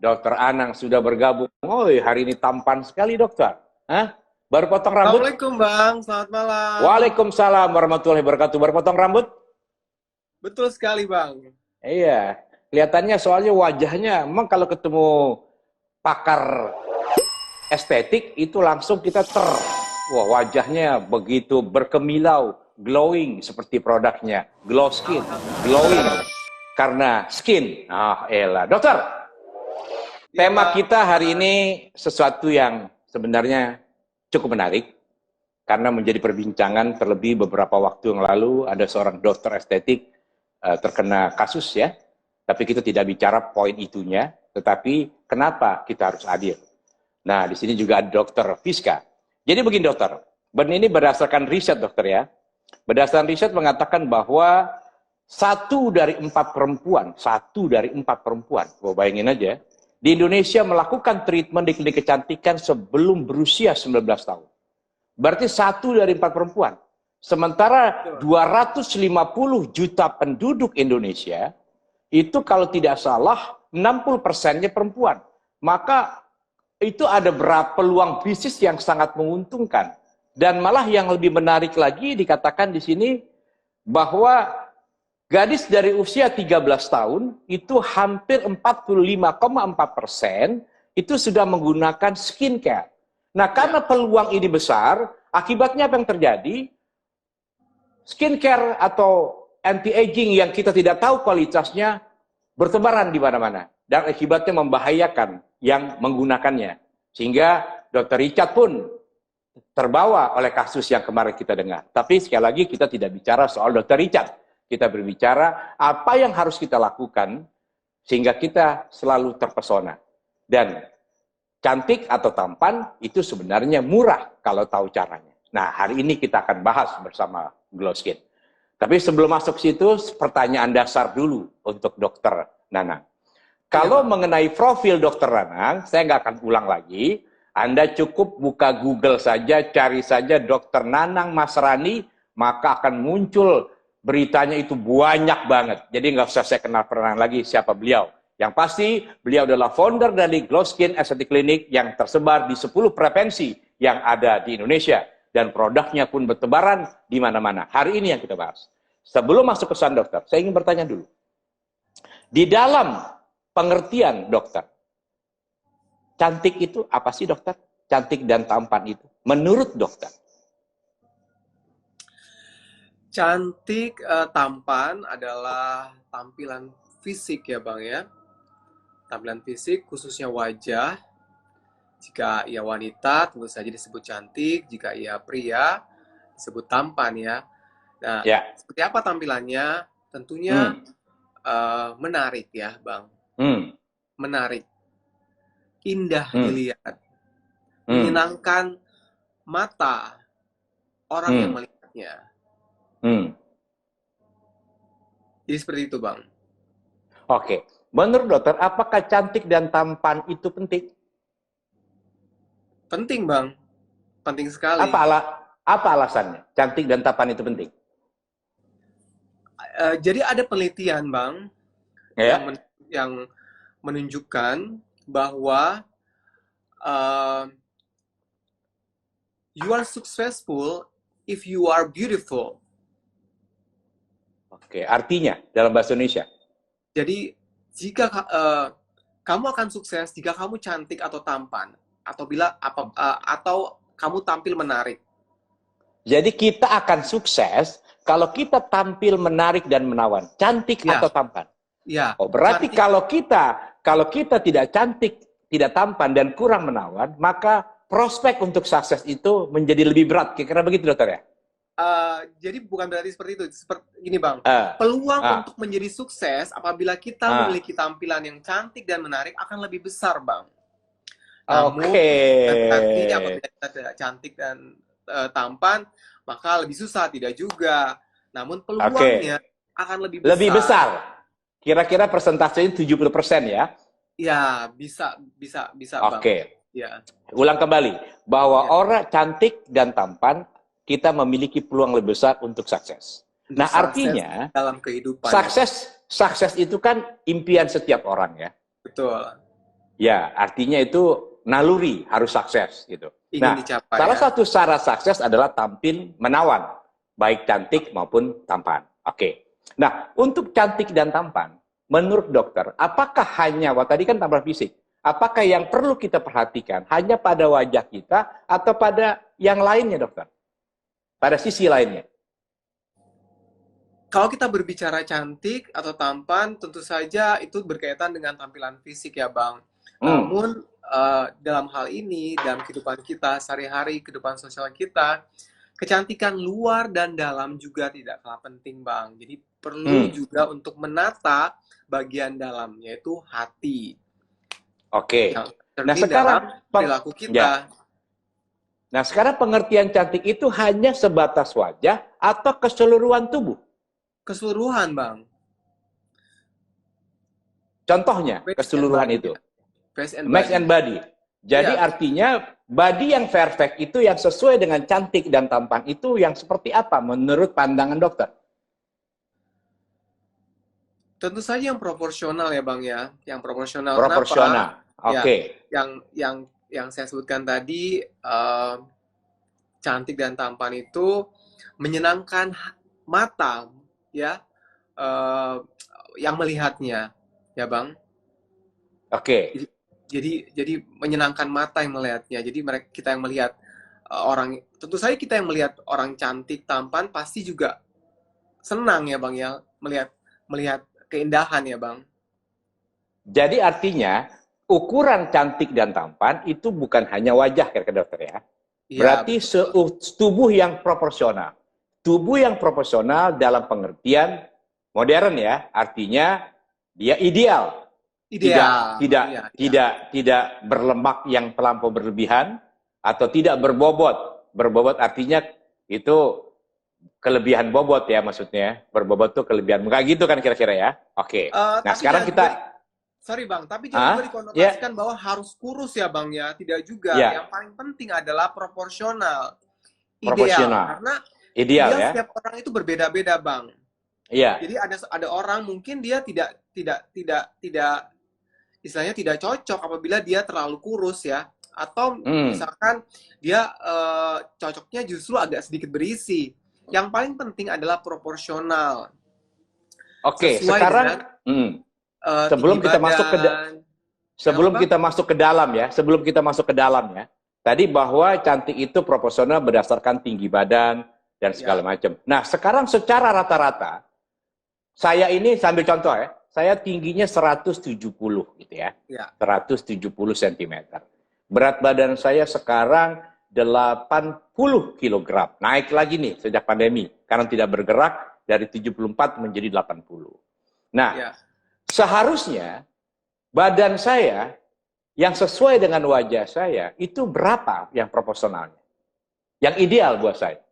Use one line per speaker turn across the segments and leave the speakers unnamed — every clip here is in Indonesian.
Dokter Anang sudah bergabung. Oh, hari ini tampan sekali, dokter. Hah? Baru potong rambut?
Assalamualaikum Bang, selamat malam.
Waalaikumsalam warahmatullahi wabarakatuh. Baru potong rambut?
Betul sekali Bang.
Iya. Kelihatannya soalnya wajahnya, memang kalau ketemu pakar estetik, itu langsung kita wah, wajahnya begitu berkemilau, glowing seperti produknya. Glow skin, glowing. Karena skin. Ah, elah. Dokter,
Ya,
tema
Bang.
kita hari ini sesuatu yang sebenarnya cukup menarik karena menjadi perbincangan terlebih beberapa waktu yang lalu ada seorang dokter estetik terkena kasus ya, tapi kita tidak bicara poin itunya, tetapi kenapa kita harus adil. Nah, di sini juga ada dokter Fiska. Jadi begini dokter, ini berdasarkan riset dokter ya, berdasarkan riset mengatakan bahwa satu dari empat perempuan, oh, bayangin aja, di Indonesia melakukan treatment di klinik kecantikan sebelum berusia 19 tahun. Berarti satu dari empat perempuan. Sementara 250 juta penduduk Indonesia, itu kalau tidak salah 60%-nya perempuan. Maka itu ada berapa peluang bisnis yang sangat menguntungkan. Dan malah yang lebih menarik lagi dikatakan di sini bahwa gadis dari usia 13 tahun itu hampir 45,4% itu sudah menggunakan skincare. Nah, karena peluang ini besar, akibatnya apa yang terjadi? Skincare atau anti-aging yang kita tidak tahu kualitasnya bertebaran di mana-mana. Dan akibatnya membahayakan yang menggunakannya. Sehingga Dr. Richard pun terbawa oleh kasus yang kemarin kita dengar. Tapi sekali lagi kita tidak bicara soal Dr. Richard. Kita berbicara apa yang harus kita lakukan sehingga kita selalu terpesona. Dan cantik atau tampan itu sebenarnya murah kalau tahu caranya. Nah, hari ini kita akan bahas bersama Glow Skin. Tapi sebelum masuk situ, pertanyaan dasar dulu untuk Dokter Nanang. Kalau mengenai profil Dokter Nanang, saya nggak akan ulang lagi. Anda cukup buka Google saja, cari saja Dokter Nanang Masrani, maka akan muncul beritanya itu banyak banget. Jadi nggak usah saya kenal pernah lagi siapa beliau. Yang pasti beliau adalah founder dari Glow Skin Aesthetic Clinic yang tersebar di 10 provinsi yang ada di Indonesia. Dan produknya pun bertebaran di mana-mana. Hari ini yang kita bahas. Sebelum masuk ke sana dokter, saya ingin bertanya dulu. Di dalam pengertian dokter, cantik itu apa sih dokter? Cantik dan tampan itu. Menurut dokter.
Cantik, tampan adalah tampilan fisik ya Bang ya. Tampilan fisik khususnya wajah. Jika ia wanita tentu saja disebut cantik, jika ia pria disebut tampan ya. Nah, seperti apa tampilannya? Tentunya menarik ya Bang. Menarik. Indah dilihat. Menyenangkan mata orang yang melihatnya. Jadi seperti itu Bang.
Oke. Menurut dokter, apakah cantik dan tampan itu penting?
Penting Bang. Penting sekali.
Apa alasannya? Cantik dan tampan itu penting?
Jadi ada penelitian Bang yang menunjukkan bahwa you are successful if you are beautiful.
Oke, artinya dalam bahasa Indonesia.
Jadi jika kamu akan sukses jika kamu cantik atau tampan atau kamu tampil menarik.
Jadi kita akan sukses kalau kita tampil menarik dan menawan, cantik atau tampan.
Ya.
Oh, berarti cantik. kalau kita tidak cantik, tidak tampan dan kurang menawan, maka prospek untuk sukses itu menjadi lebih berat. Kira-kira begitu dokter ya?
Jadi bukan berarti seperti itu. Seperti ini Bang. Peluang untuk menjadi sukses apabila kita memiliki tampilan yang cantik dan menarik akan lebih besar Bang. Nanti apabila kita tidak cantik dan tampan, maka lebih susah, tidak juga. Namun peluangnya akan lebih besar.
Lebih besar. Kira-kira persentasenya 70% ya?
Ya, bisa Bang.
Oke. Ya. Ulang kembali bahwa orang cantik dan tampan kita memiliki peluang lebih besar untuk sukses. Nah, artinya
dalam kehidupan.
Sukses itu kan impian setiap orang ya.
Betul.
Ya, artinya itu naluri harus sukses gitu.
Ingin
Nah,
dicapai,
salah
ya?
satu syarat sukses adalah tampil menawan, baik cantik maupun tampan. Oke. Nah, untuk cantik dan tampan, menurut dokter, apakah hanya, tadi kan tampilan fisik, apakah yang perlu kita perhatikan hanya pada wajah kita atau pada yang lainnya, dokter? Pada sisi lainnya?
Kalau kita berbicara cantik atau tampan, tentu saja itu berkaitan dengan tampilan fisik ya, Bang. Namun, dalam hal ini, dalam kehidupan kita sehari-hari, kehidupan sosial kita, kecantikan luar dan dalam juga tidak kalah penting, Bang. Jadi perlu juga untuk menata bagian dalam, yaitu hati.
Oke.
Nah, sekarang perilaku kita.
Ya. Nah, sekarang pengertian cantik itu hanya sebatas wajah atau keseluruhan tubuh?
Keseluruhan, Bang.
Contohnya, keseluruhan itu. Face and body. Jadi artinya body yang perfect itu yang sesuai dengan cantik dan tampan itu yang seperti apa menurut pandangan dokter?
Tentu saja yang proporsional ya, Bang ya. Yang proporsional.
Proporsional. Oke.
Yang saya sebutkan tadi, cantik dan tampan itu menyenangkan mata, ya, yang melihatnya, ya, Bang.
Oke.
Jadi menyenangkan mata yang melihatnya. Jadi kita yang melihat orang, tentu saja kita yang melihat orang cantik, tampan pasti juga senang ya, Bang ya, melihat keindahan ya, Bang. Jadi
artinya ukuran cantik dan tampan itu bukan hanya wajah, kira-kira dokter ya. Berarti tubuh yang proporsional. Tubuh yang proporsional dalam pengertian modern ya, artinya dia ideal. Tidak berlemak yang terlampau berlebihan atau tidak berbobot. Berbobot artinya itu kelebihan bobot ya maksudnya. Berbobot tuh kelebihan. Enggak gitu kan kira-kira ya. Oke. Nah, sekarang kita
sorry Bang, tapi jangan juga dikonotasikan bahwa harus kurus ya Bang ya. Tidak juga. Yang paling penting adalah proporsional. Ideal. Karena ideal ya. Setiap orang itu berbeda-beda Bang.
Iya.
Jadi ada orang mungkin dia tidak istilahnya tidak cocok apabila dia terlalu kurus ya. Atau misalkan dia cocoknya justru agak sedikit berisi. Yang paling penting adalah proporsional.
Oke, sekarang sebelum kita masuk ke dalam ya, tadi bahwa cantik itu proporsional berdasarkan tinggi badan dan segala macam. Nah, sekarang secara rata-rata, saya ini sambil contoh ya, saya tingginya 170 gitu ya, 170 cm. Berat badan saya sekarang 80 kg. Naik lagi nih sejak pandemi, karena tidak bergerak dari 74 menjadi 80. Nah, seharusnya badan saya yang sesuai dengan wajah saya itu berapa yang proporsionalnya? Yang ideal buat saya.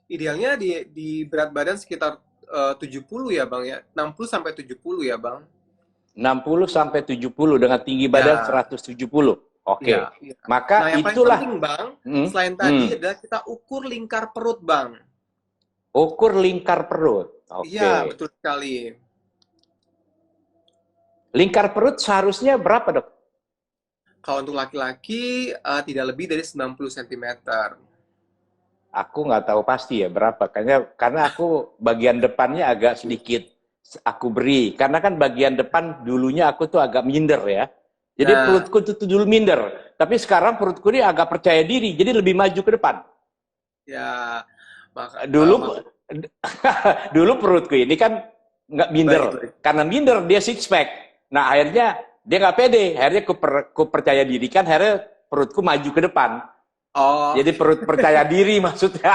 Idealnya di berat badan sekitar 70 ya Bang ya. 60 sampai 70 ya Bang.
60 sampai 70 dengan tinggi badan 170. Oke. Maka
yang
itulah
paling penting Bang, selain tadi adalah kita ukur lingkar perut Bang.
Ukur lingkar perut. Oke.
Iya, betul sekali.
Lingkar perut seharusnya berapa, Dok?
Kalau untuk laki-laki tidak lebih dari 90 cm.
Aku nggak tahu pasti ya berapa. Karena aku bagian depannya agak sedikit aku beri. Karena kan bagian depan dulunya aku tuh agak minder ya. Jadi perutku tuh dulu minder. Tapi sekarang perutku ini agak percaya diri. Jadi lebih maju ke depan.
Ya.
Dulu perutku ini kan nggak minder. Karena minder dia six pack. Nah akhirnya dia nggak pede. Akhirnya ku percaya diri kan. Akhirnya perutku maju ke depan.
Oh.
Jadi perut percaya diri maksudnya.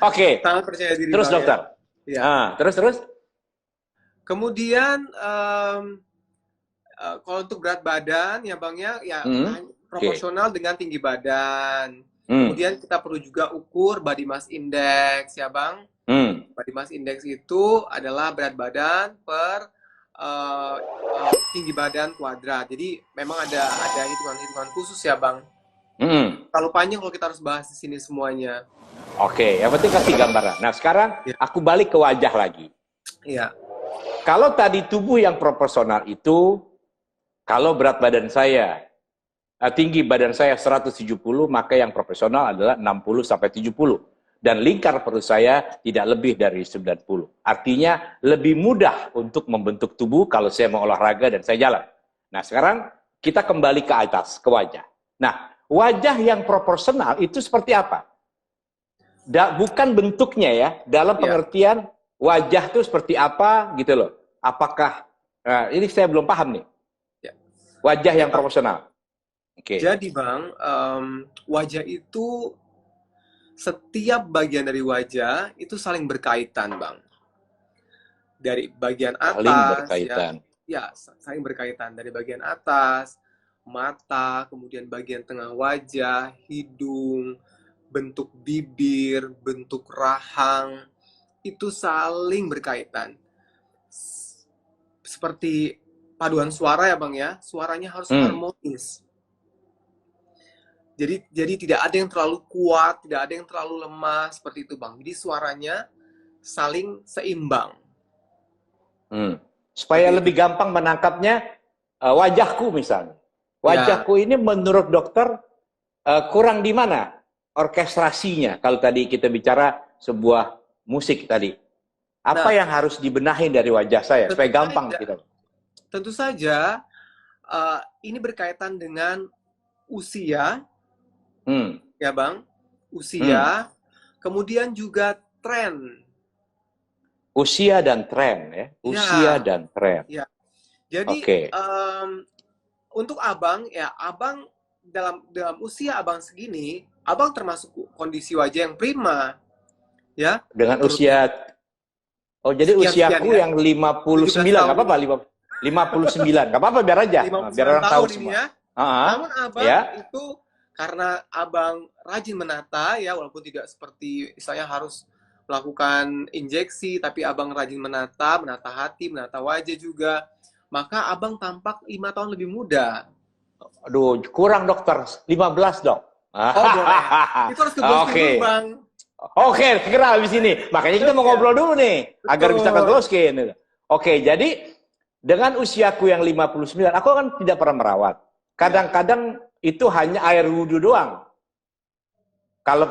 Oke.
Sangat percaya diri.
Terus dokter. Ya. Terus.
Kemudian kalau untuk berat badan ya Bang ya, proporsional dengan tinggi badan. Kemudian kita perlu juga ukur body mass index ya Bang. Body mass index itu adalah berat badan per tinggi badan kuadrat. Jadi memang ada hitungan-hitungan khusus ya Bang. Terlalu panjang kalau kita harus bahas di sini semuanya.
Oke, yang penting kasih gambaran. Nah sekarang aku balik ke wajah lagi.
Iya.
Kalau tadi tubuh yang proporsional itu Kalau berat badan saya, tinggi badan saya 170, maka yang profesional adalah 60 sampai 70. Dan lingkar perut saya tidak lebih dari 90. Artinya lebih mudah untuk membentuk tubuh kalau saya mau olahraga dan saya jalan. Nah sekarang kita kembali ke atas, ke wajah. Nah wajah yang proporsional itu seperti apa? Bukan bentuknya ya, dalam pengertian wajah itu seperti apa gitu loh. Apakah, ini saya belum paham nih. Wajah yang proporsional. Oke.
Jadi Bang, wajah itu, setiap bagian dari wajah itu saling berkaitan, Bang. Dari bagian atas,
saling berkaitan.
Ya, saling berkaitan. Dari bagian atas, mata, kemudian bagian tengah wajah, hidung, bentuk bibir, bentuk rahang, itu saling berkaitan. Seperti paduan suara ya Bang ya, suaranya harus harmonis. Jadi tidak ada yang terlalu kuat, tidak ada yang terlalu lemah, seperti itu Bang. Jadi suaranya saling seimbang.
Supaya lebih gampang menangkapnya, wajahku misalnya. Wajahku ini menurut dokter kurang di mana orkestrasinya? Kalau tadi kita bicara sebuah musik tadi. Apa yang harus dibenahi dari wajah saya supaya gampang kita?
Tentu saja ini berkaitan dengan usia, ya Bang, usia, kemudian juga tren.
Usia dan tren ya, usia dan tren.
Ya. Jadi untuk Abang ya, Abang dalam usia Abang segini, Abang termasuk kondisi wajah yang prima, ya.
Dengan usia, jadi usiaku yang 59, nggak apa-apa, 59, nggak apa-apa, biar aja, biar orang tahu semua.
Ya. Namun Abang itu karena Abang rajin menata ya, walaupun tidak seperti istilahnya harus melakukan injeksi, tapi Abang rajin menata hati, menata wajah juga, maka Abang tampak 5 tahun lebih muda.
Aduh, kurang dokter, 15 dong.
Oh boleh, itu harus ke dulu Bang.
Oke, segera habis ini. Makanya kita mau ngobrol dulu nih, agar bisa ke Glowskin. Oke, jadi dengan usiaku yang 59, aku kan tidak pernah merawat. Kadang-kadang itu hanya air wudhu doang. Kalau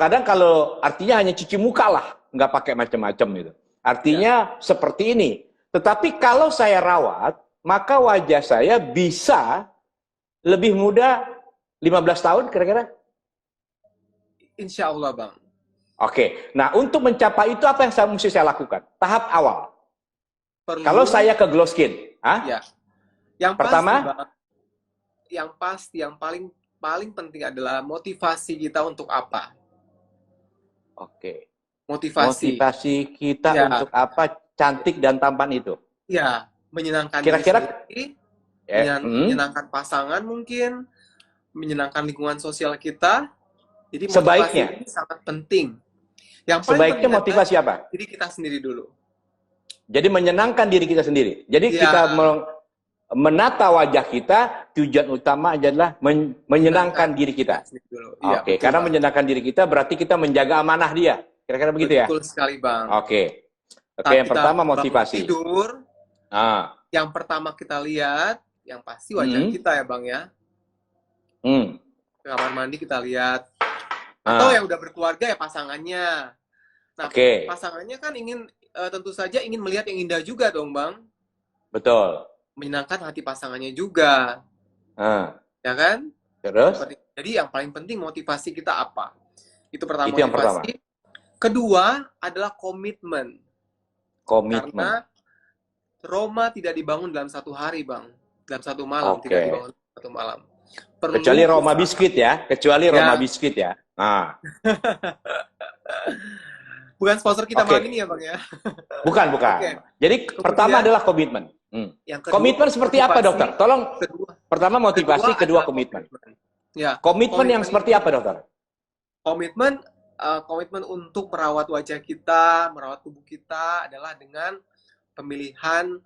artinya hanya cuci muka lah, nggak pakai macam-macam gitu. Artinya seperti ini. Tetapi kalau saya rawat, maka wajah saya bisa lebih muda 15 tahun kira-kira?
Insya Allah Bang.
Oke, nah untuk mencapai itu apa yang mesti saya lakukan? Tahap awal. Kalau saya ke Glowskin,
ya. Yang
pertama,
pasti, yang paling penting adalah motivasi kita untuk apa?
Oke.
Motivasi
kita untuk apa? Cantik dan tampan itu.
Ya, menyenangkan
kira-kira
diri sendiri, menyenangkan pasangan mungkin, menyenangkan lingkungan sosial kita. Jadi motivasi ini sangat penting. Yang paling
sebaiknya motivasi apa?
Diri kita sendiri dulu.
Jadi menyenangkan diri kita sendiri. Jadi kita menata wajah kita, tujuan utama adalah menyenangkan diri kita. Oke, karena menyenangkan diri kita berarti kita menjaga amanah dia. Kira-kira begitu ya?
Betul sekali Bang.
Oke, yang pertama motivasi.
Tidur. Yang pertama kita lihat, yang pasti wajah kita ya Bang ya. Ke kamar mandi kita lihat. Atau yang udah berkeluarga ya pasangannya. Nah, pasangannya kan tentu saja ingin melihat yang indah juga dong Bang.
Betul.
Menyenangkan hati pasangannya juga. Ya kan?
Terus?
Jadi yang paling penting motivasi kita apa? Itu pertama.
Itu yang pertama.
Kedua adalah komitmen. Karena Roma tidak dibangun dalam satu hari Bang. Dalam satu malam, tidak dibangun dalam satu malam.
Kecuali Roma biskuit ya. Roma biskuit ya.
Bukan sponsor kita malam ini ya Bang ya.
Bukan. Jadi pertama adalah komitmen. Komitmen seperti apa dokter? Tolong. Pertama motivasi, kedua komitmen.
Ya.
Komitmen yang seperti apa dokter?
Komitmen untuk merawat wajah kita, merawat tubuh kita adalah dengan pemilihan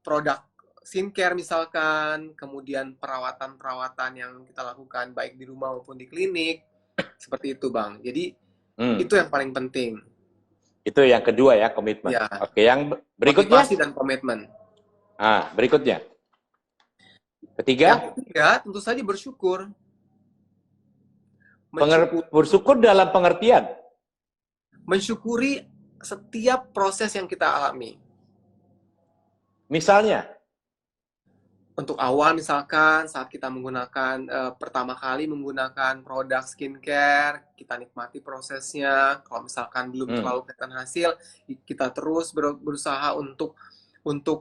produk skincare misalkan, kemudian perawatan-perawatan yang kita lakukan baik di rumah maupun di klinik, seperti itu Bang. Jadi itu yang paling penting.
Itu yang kedua ya, komitmen.
Ya.
Oke, yang berikutnya?
Motivasi dan komitmen.
Berikutnya? Ketiga,
Yang ketiga, tentu saja bersyukur. Mensyukur,
bersyukur dalam pengertian.
mensyukuri setiap proses yang kita alami.
Misalnya,
Untuk awal misalkan saat kita menggunakan pertama kali menggunakan produk skincare, kita nikmati prosesnya. Kalau misalkan belum terlalu kelihatan hasil, kita terus berusaha untuk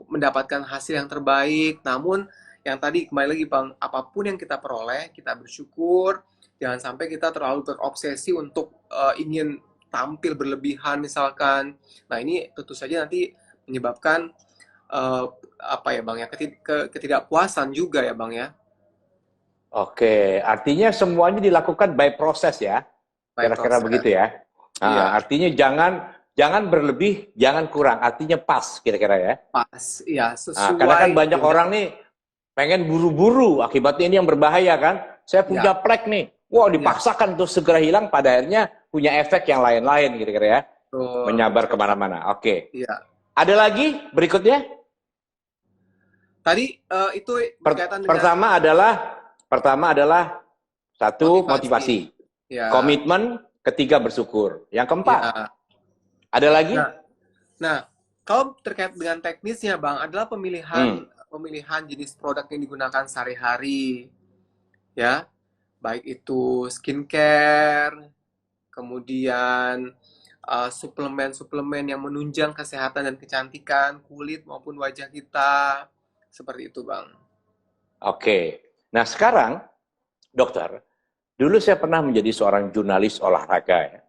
mendapatkan hasil yang terbaik. Namun yang tadi kembali lagi Bang, apapun yang kita peroleh, kita bersyukur. Jangan sampai kita terlalu terobsesi untuk ingin tampil berlebihan misalkan. Nah, ini tentu saja nanti menyebabkan apa ya Bang ya, ketidakpuasan juga ya Bang ya.
Oke, artinya semuanya dilakukan by proses ya, kira-kira begitu ya. Nah,
Iya.
artinya jangan berlebih, jangan kurang, artinya pas kira-kira ya.
Pas, ya
Nah,
sesuai.
karena kan banyak orang nih pengen buru-buru, akibatnya ini yang berbahaya kan. Saya punya plek nih, wow dipaksakan untuk segera hilang, pada akhirnya punya efek yang lain-lain kira-kira ya. Menyabar kemana-mana. Oke.
Iya.
Ada lagi berikutnya?
Tadi itu berkaitan dengan
pertama adalah satu motivasi.
Ya.
Komitmen, ketiga bersyukur. Yang keempat,
Ya.
ada lagi?
Nah, kalau terkait dengan teknisnya Bang, adalah pemilihan jenis produk yang digunakan sehari-hari. Ya. Baik itu skincare, kemudian suplemen-suplemen yang menunjang kesehatan dan kecantikan kulit maupun wajah kita. Seperti itu, Bang.
Oke. Nah, sekarang, dokter, dulu saya pernah menjadi seorang jurnalis olahraga ya.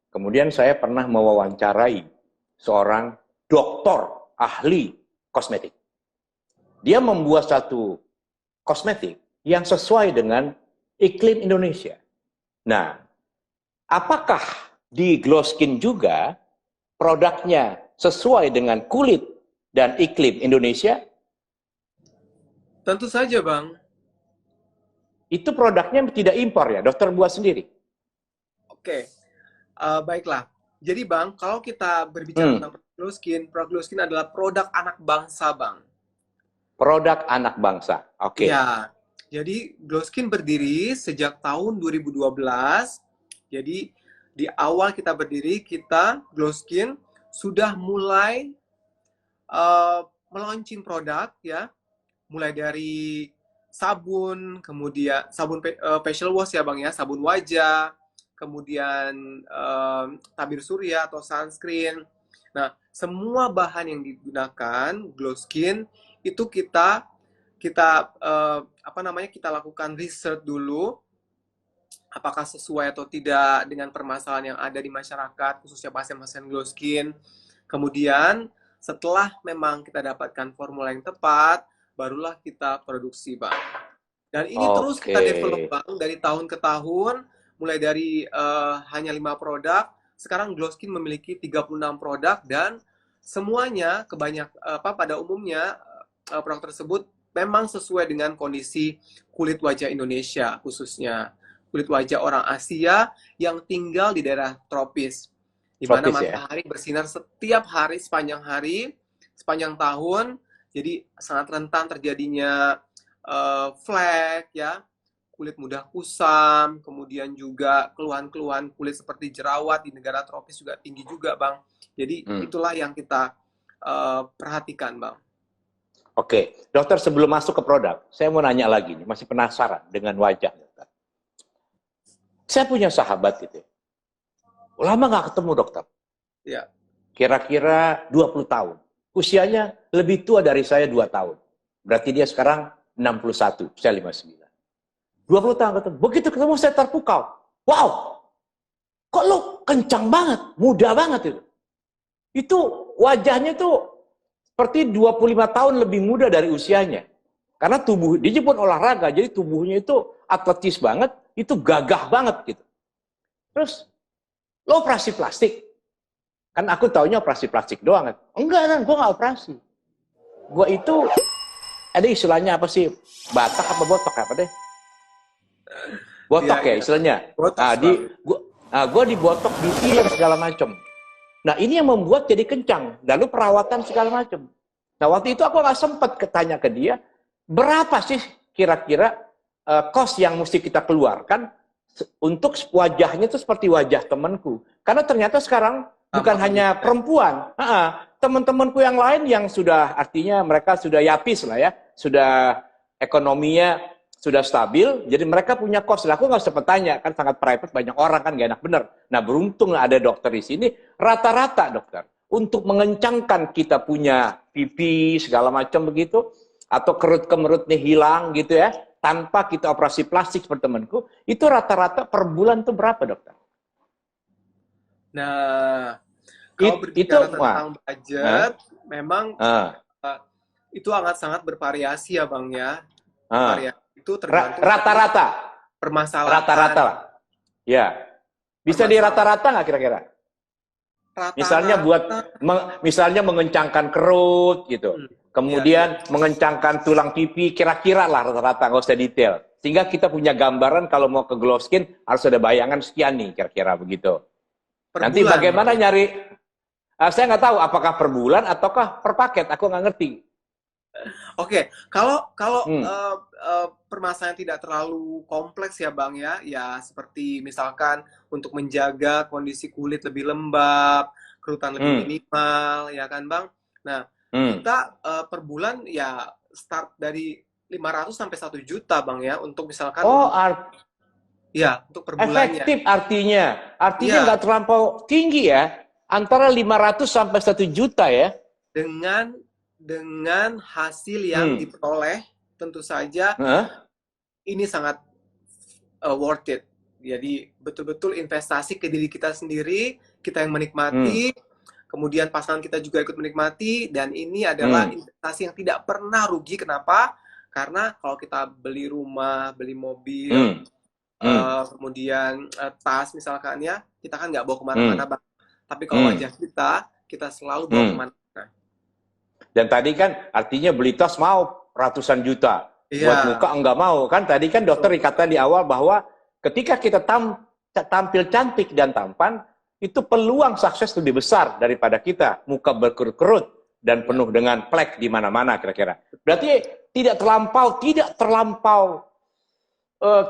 Kemudian saya pernah mewawancarai seorang dokter ahli kosmetik. Dia membuat satu kosmetik yang sesuai dengan iklim Indonesia. Nah, apakah di Glow Skin juga produknya sesuai dengan kulit dan iklim Indonesia?
Tentu saja, Bang.
Itu produknya tidak impor ya, dokter buat sendiri?
Oke, baiklah. Jadi Bang, kalau kita berbicara tentang Glow Skin adalah produk anak bangsa, Bang.
Produk anak bangsa, oke.
Ya, jadi Glow Skin berdiri sejak tahun 2012. Jadi di awal kita berdiri, Glow Skin sudah mulai melaunching produk ya, mulai dari sabun, kemudian sabun facial wash ya Bang ya, sabun wajah, kemudian tabir surya atau sunscreen. Nah, semua bahan yang digunakan Glow Skin itu kita kita lakukan riset dulu apakah sesuai atau tidak dengan permasalahan yang ada di masyarakat, khususnya pasien-pasien Glow Skin. Kemudian setelah memang kita dapatkan formula yang tepat, barulah kita produksi, Bang. Dan ini terus kita develop, Bang, dari tahun ke tahun, mulai dari hanya 5 produk, sekarang Glow Skin memiliki 36 produk, dan semuanya pada umumnya produk tersebut memang sesuai dengan kondisi kulit wajah Indonesia, khususnya kulit wajah orang Asia yang tinggal di daerah tropis, di mana matahari bersinar setiap hari, sepanjang tahun. Jadi sangat rentan terjadinya flek ya, kulit mudah kusam, kemudian juga keluhan-keluhan kulit seperti jerawat di negara tropis juga tinggi juga, Bang. Jadi itulah yang kita perhatikan, Bang.
Oke, dokter, sebelum masuk ke produk, saya mau nanya lagi nih, masih penasaran dengan wajah, dokter. Saya punya sahabat gitu. Lama nggak ketemu, dokter.
Ya.
Kira-kira 20 tahun. Usianya lebih tua dari saya 2 tahun. Berarti dia sekarang 61, saya 59. 20 tahun ketemu. Begitu ketemu saya terpukau. Wow, kok lu kencang banget, muda banget itu. Itu wajahnya tuh seperti 25 tahun lebih muda dari usianya. Karena tubuh, dia pun olahraga, jadi tubuhnya itu atletis banget, itu gagah banget gitu. Terus, lo operasi plastik? Kan aku taunya operasi plastik doang kan. Enggak, gue nggak operasi. Gue itu, ada istilahnya apa sih? Batak apa botok apa deh? Botok ya istilahnya. Gue dibotok di tiang segala macam. Nah ini yang membuat jadi kencang. Lalu perawatan segala macam. Nah waktu itu aku nggak sempat tanya ke dia, berapa sih kira-kira cost yang mesti kita keluarkan untuk wajahnya itu seperti wajah temanku. Karena ternyata sekarang bukan hanya perempuan, teman-temanku yang lain yang sudah, artinya mereka sudah yapis lah ya, sudah ekonominya sudah stabil, jadi mereka punya cost. Aku nggak usah bertanya, kan sangat private, banyak orang kan gak enak bener. Nah beruntung ada dokter di sini, rata-rata dokter, untuk mengencangkan kita punya pipi, segala macam begitu, atau kerut-kemerutnya hilang gitu ya, tanpa kita operasi plastik seperti temanku, itu rata-rata per bulan tuh berapa dokter?
Nah, kalau berbicara tentang budget, memang itu sangat bervariasi ya Bang ya. Variasi itu tergantung
rata-rata
permasalahan.
Rata-rata lah. Ya. Bisa di rata-rata nggak kira-kira? Misalnya misalnya mengencangkan kerut gitu. Kemudian mengencangkan tulang pipi, kira-kira lah rata-rata, nggak usah detail. Sehingga kita punya gambaran kalau mau ke glow skin harus ada bayangan sekian nih, kira-kira begitu. Nanti bulan, bagaimana nyari? Saya nggak tahu apakah per bulan ataukah per paket. Aku nggak ngerti.
Oke, kalau permasalahan tidak terlalu kompleks ya Bang ya, ya seperti misalkan untuk menjaga kondisi kulit lebih lembab, kerutan lebih minimal, ya kan Bang? Nah, kita per bulan ya start dari 500 sampai 1 juta Bang ya, untuk misalkan ya, untuk per bulannya.
Efektif artinya nggak terlampau tinggi ya, antara 500 sampai 1 juta ya.
Dengan hasil yang diperoleh, tentu saja ini sangat worth it. Jadi betul-betul investasi ke diri kita sendiri, kita yang menikmati, kemudian pasangan kita juga ikut menikmati, dan ini adalah investasi yang tidak pernah rugi. Kenapa? Karena kalau kita beli rumah, beli mobil, kemudian tas misalkan ya, kita kan nggak bawa kemana-mana, Bang. Tapi kalau wajah kita selalu bawa kemana-mana.
Dan tadi kan artinya beli tas mau ratusan juta, buat muka enggak mau. Kan tadi kan dokter dikatakan di awal bahwa ketika kita tampil cantik dan tampan, itu peluang sukses lebih besar daripada kita muka berkerut-kerut dan penuh dengan plek di mana-mana kira-kira. Berarti tidak terlampau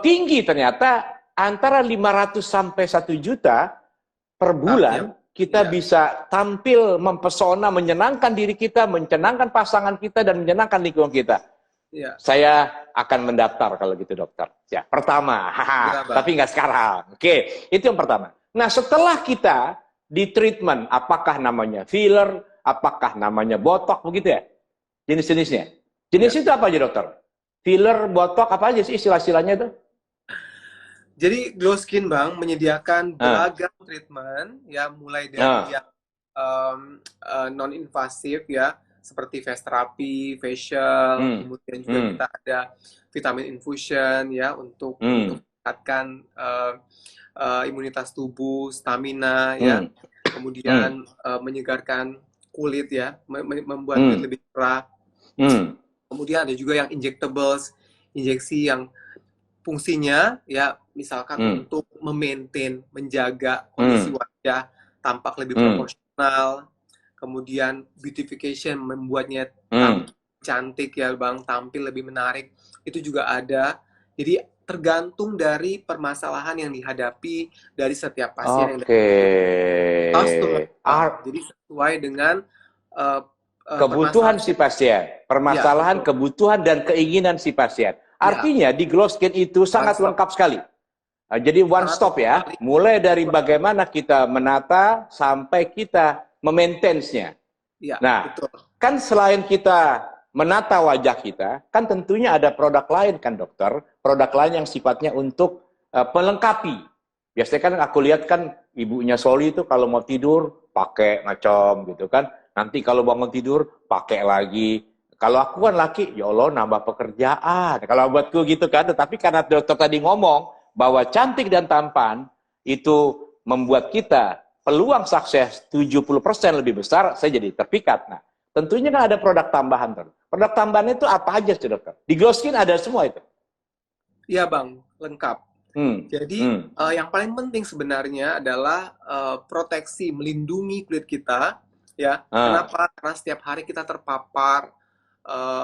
tinggi ternyata, antara 500 sampai 1 juta per bulan. Kita bisa tampil mempesona, menyenangkan diri kita, menyenangkan pasangan kita, dan menyenangkan lingkungan kita. Saya akan mendaftar kalau gitu dokter. Ya, pertama, tapi nggak sekarang. Oke, itu yang pertama. Nah, setelah kita di treatment, apakah namanya filler, apakah namanya botok, begitu ya? Jenis-jenisnya. Jenis itu apa aja dokter? Filler, botok, apa aja sih istilah-istilahnya itu?
Jadi Glow Skin Bang menyediakan beragam treatment ya, mulai dari yang non-invasif ya, seperti face therapy, facial, kemudian juga kita ada vitamin infusion ya, untuk meningkatkan imunitas tubuh, stamina ya, kemudian menyegarkan kulit ya, membuat kulit lebih cerah. Kemudian ada juga yang injectables, injeksi yang fungsinya ya misalkan untuk memaintain, menjaga kondisi wajah tampak lebih proporsional, kemudian beautification, membuatnya cantik ya Bang, tampil lebih menarik, itu juga ada. Jadi tergantung dari permasalahan yang dihadapi dari setiap pasien yang jadi sesuai dengan
kebutuhan si pasien, permasalahan, kebutuhan dan keinginan si pasien. Artinya di Glow Skin itu sangat lengkap sekali. Jadi one stop ya, mulai dari bagaimana kita menata sampai kita memaintenance-nya. Nah, kan selain kita menata wajah kita, kan tentunya ada produk lain kan dokter, produk lain yang sifatnya untuk melengkapi. Biasanya kan aku lihat kan ibunya Soli itu kalau mau tidur pakai macam gitu kan, nanti kalau bangun tidur pakai lagi. Kalau aku kan laki, ya Allah nambah pekerjaan. Kalau buatku gitu kan, tetapi karena dokter tadi ngomong bahwa cantik dan tampan itu membuat kita peluang sukses 70% lebih besar, saya jadi terpikat. Nah, tentunya kan ada produk tambahan. Produk tambahan itu apa aja sih dokter? Di Glow Skin ada semua itu?
Iya Bang, lengkap. Jadi yang paling penting sebenarnya adalah proteksi, melindungi kulit kita. Ya, kenapa? Karena setiap hari kita terpapar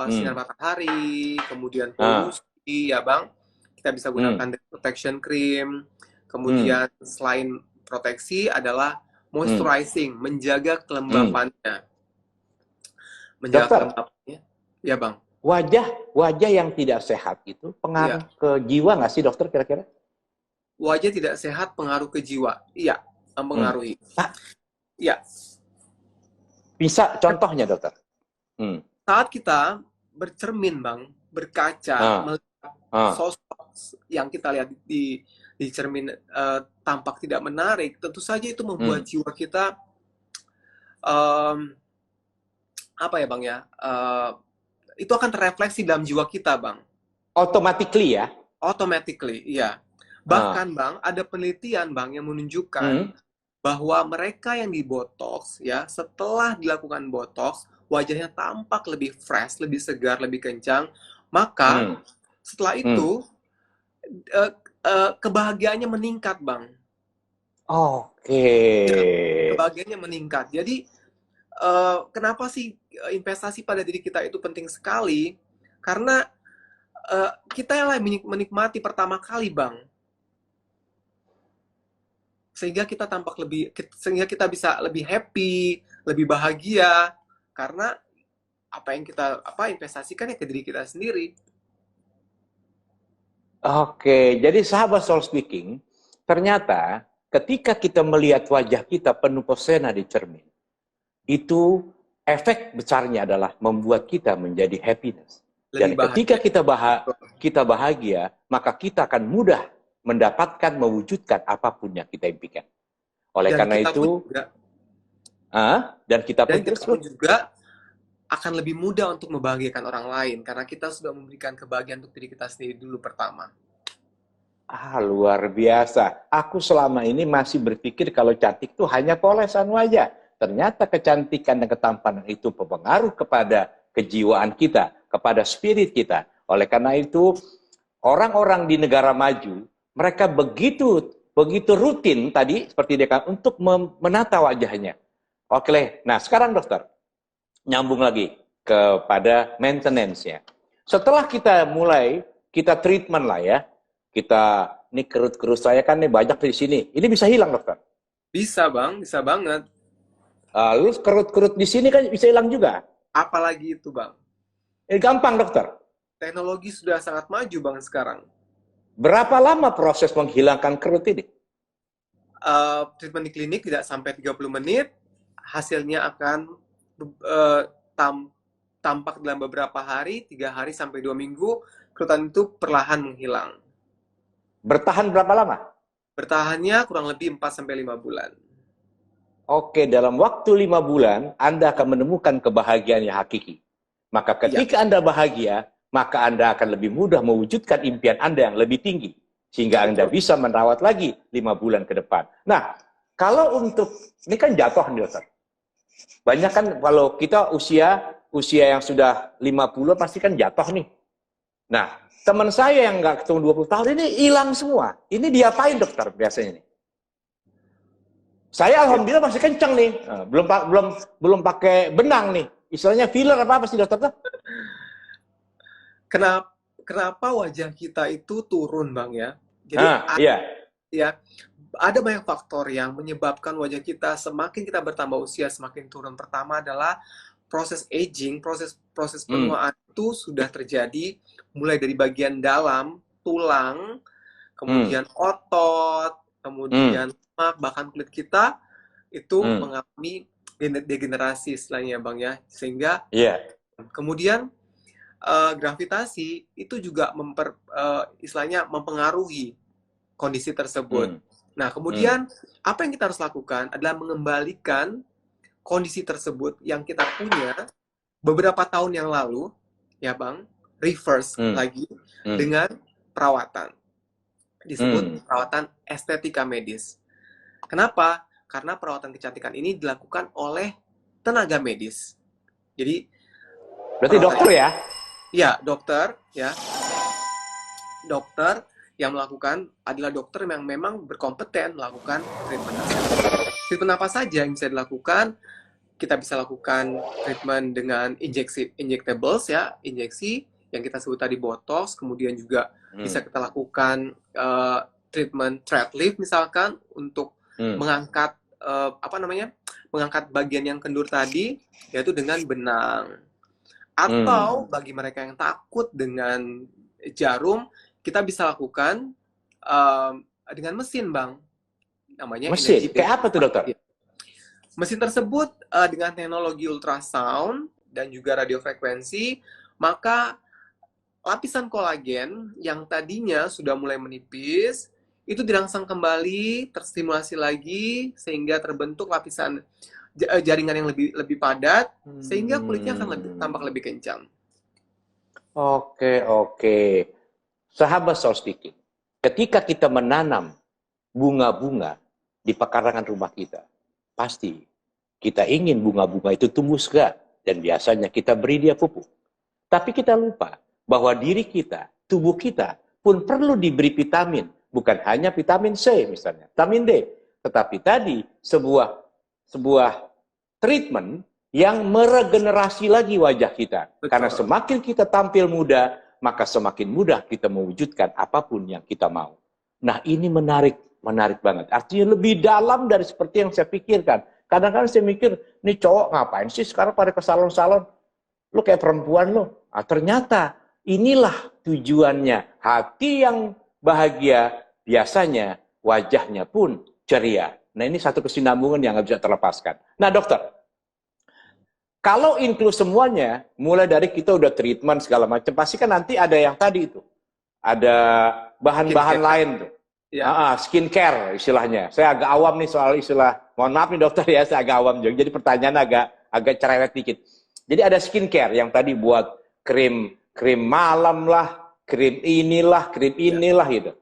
sinar matahari, kemudian polusi, ya Bang, kita bisa gunakan protection cream. Kemudian selain proteksi adalah moisturizing, menjaga kelembapannya. Menjaga
Dokter,
kelembapannya. Ya Bang.
wajah yang tidak sehat itu pengaruh ke jiwa nggak sih dokter kira-kira?
Wajah tidak sehat pengaruh ke jiwa. Iya, mempengaruhi. Iya.
Bisa contohnya dokter?
Saat kita bercermin Bang, berkaca, melihat sosok yang kita lihat di cermin tampak tidak menarik, tentu saja itu membuat jiwa kita apa ya Bang ya? Itu akan terrefleksi dalam jiwa kita, Bang.
Automatically ya?
Automatically, iya. Bahkan, Bang, ada penelitian, Bang, yang menunjukkan bahwa mereka yang dibotox, ya, setelah dilakukan botox, wajahnya tampak lebih fresh, lebih segar, lebih kencang. Maka, setelah itu, kebahagiaannya meningkat, Bang.
Oke.
Kebahagiaannya meningkat. Jadi, kenapa sih investasi pada diri kita itu penting sekali? Karena kita yang menikmati pertama kali, Bang. Sehingga kita sehingga kita bisa lebih happy, lebih bahagia karena apa yang kita investasikan ya ke diri kita sendiri.
Oke, jadi sahabat soul speaking, ternyata ketika kita melihat wajah kita penuh pesona di cermin, itu efek besarnya adalah membuat kita menjadi happiness. Dan ketika kita bahagia, maka kita akan mudah mendapatkan, mewujudkan apapun yang kita impikan. Oleh karena itu, dan kita pun
juga akan lebih mudah untuk membahagiakan orang lain karena kita sudah memberikan kebahagiaan untuk diri kita sendiri dulu pertama.
Luar biasa. Aku selama ini masih berpikir kalau cantik itu hanya polesan wajah. Ternyata kecantikan dan ketampanan itu berpengaruh kepada kejiwaan kita, kepada spirit kita. Oleh karena itu, orang-orang di negara maju, mereka begitu rutin tadi, seperti dia katakan, untuk menata wajahnya. Oke, nah sekarang dokter, nyambung lagi kepada maintenance-nya. Setelah kita treatment lah ya, ini kerut-kerut saya kan nih banyak di sini. Ini bisa hilang dokter?
Bisa Bang, bisa banget.
Lalu kerut-kerut di sini kan bisa hilang juga.
Apalagi itu Bang?
Gampang dokter.
Teknologi sudah sangat maju Bang sekarang.
Berapa lama proses menghilangkan kerut ini?
Treatment di klinik tidak sampai 30 menit. Hasilnya akan tampak dalam beberapa hari, 3 hari sampai 2 minggu. Kerutan itu perlahan menghilang.
Bertahan berapa lama?
Bertahannya kurang lebih 4-5 bulan.
Oke, dalam waktu 5 bulan, Anda akan menemukan kebahagiaan yang hakiki. Maka ketika Anda bahagia, maka Anda akan lebih mudah mewujudkan impian Anda yang lebih tinggi. Sehingga Anda bisa merawat lagi 5 bulan ke depan. Nah, kalau untuk, ini kan jatuh nih dokter. Banyak kan kalau kita usia yang sudah 50 pasti kan jatuh nih. Nah, teman saya yang nggak ketemu 20 tahun ini hilang semua. Ini diapain dokter biasanya nih? Saya alhamdulillah masih kencang nih. Belum pakai benang nih. Istilahnya filler apa sih dokter?
Kenapa wajah kita itu turun, Bang ya? Jadi ada banyak faktor yang menyebabkan wajah kita semakin kita bertambah usia semakin turun. Pertama adalah proses aging, proses penuaan itu sudah terjadi mulai dari bagian dalam, tulang, kemudian otot, kemudian lemak, bahkan kulit kita itu mengalami degenerasi istilahnya Bang ya. Sehingga kemudian gravitasi itu juga istilahnya mempengaruhi kondisi tersebut. Nah, kemudian apa yang kita harus lakukan adalah mengembalikan kondisi tersebut yang kita punya beberapa tahun yang lalu, ya Bang, reverse lagi dengan perawatan. Disebut perawatan estetika medis. Kenapa? Karena perawatan kecantikan ini dilakukan oleh tenaga medis. Jadi
berarti dokter ya?
Iya, dokter ya. Dokter yang melakukan adalah dokter yang memang berkompeten melakukan treatment tersebut. Treatment apa saja yang bisa dilakukan? Kita bisa lakukan treatment dengan injectables ya, injeksi yang kita sebut tadi botox, kemudian juga bisa kita lakukan treatment thread lift misalkan untuk mengangkat mengangkat bagian yang kendur tadi, yaitu dengan benang. Atau bagi mereka yang takut dengan jarum, kita bisa lakukan dengan mesin, Bang. Namanya
mesin?
energy
Kayak apa tuh, dokter?
Mesin tersebut dengan teknologi ultrasound dan juga radiofrekuensi, maka lapisan kolagen yang tadinya sudah mulai menipis, itu dirangsang kembali, terstimulasi lagi, sehingga terbentuk lapisan jaringan yang lebih padat, sehingga kulitnya akan tampak lebih kencang.
Oke. Sahabat Soul Speaking, ketika kita menanam bunga-bunga di pekarangan rumah kita, pasti kita ingin bunga-bunga itu tumbuh segar, dan biasanya kita beri dia pupuk. Tapi kita lupa bahwa diri kita, tubuh kita pun perlu diberi vitamin, bukan hanya vitamin C misalnya, vitamin D, tetapi tadi sebuah treatment yang meregenerasi lagi wajah kita.
Betul.
Karena semakin kita tampil muda, maka semakin mudah kita mewujudkan apapun yang kita mau. Nah, ini menarik banget. Artinya lebih dalam dari seperti yang saya pikirkan. Kadang-kadang saya mikir, nih cowok ngapain sih sekarang pada ke salon-salon? Lu kayak perempuan lo. Ah, ternyata inilah tujuannya. Hati yang bahagia, biasanya wajahnya pun ceria. Nah, ini satu kesinambungan yang nggak bisa terlepaskan. Nah, dokter, kalau include semuanya, mulai dari kita udah treatment segala macam, pasti kan nanti ada yang tadi itu. Ada bahan-bahan lain tuh. Ya. Skincare istilahnya. Saya agak awam nih soal istilah. Mohon maaf nih dokter ya, saya agak awam juga. Jadi pertanyaan agak cerewet dikit. Jadi ada skincare yang tadi buat krim malam lah, krim inilah gitu.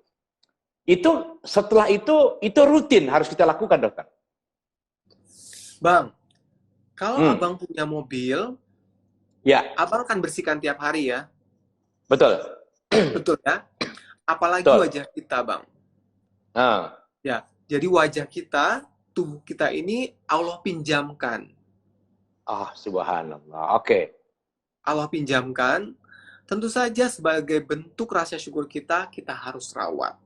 Itu setelah itu rutin harus kita lakukan, dokter.
Bang, kalau abang punya mobil,
ya,
abang akan bersihkan tiap hari ya.
Betul.
Betul ya. Apalagi wajah kita, Bang. Ya, jadi wajah kita, tubuh kita ini Allah pinjamkan.
Subhanallah. Oke.
Allah pinjamkan. Tentu saja sebagai bentuk rasa syukur kita harus rawat.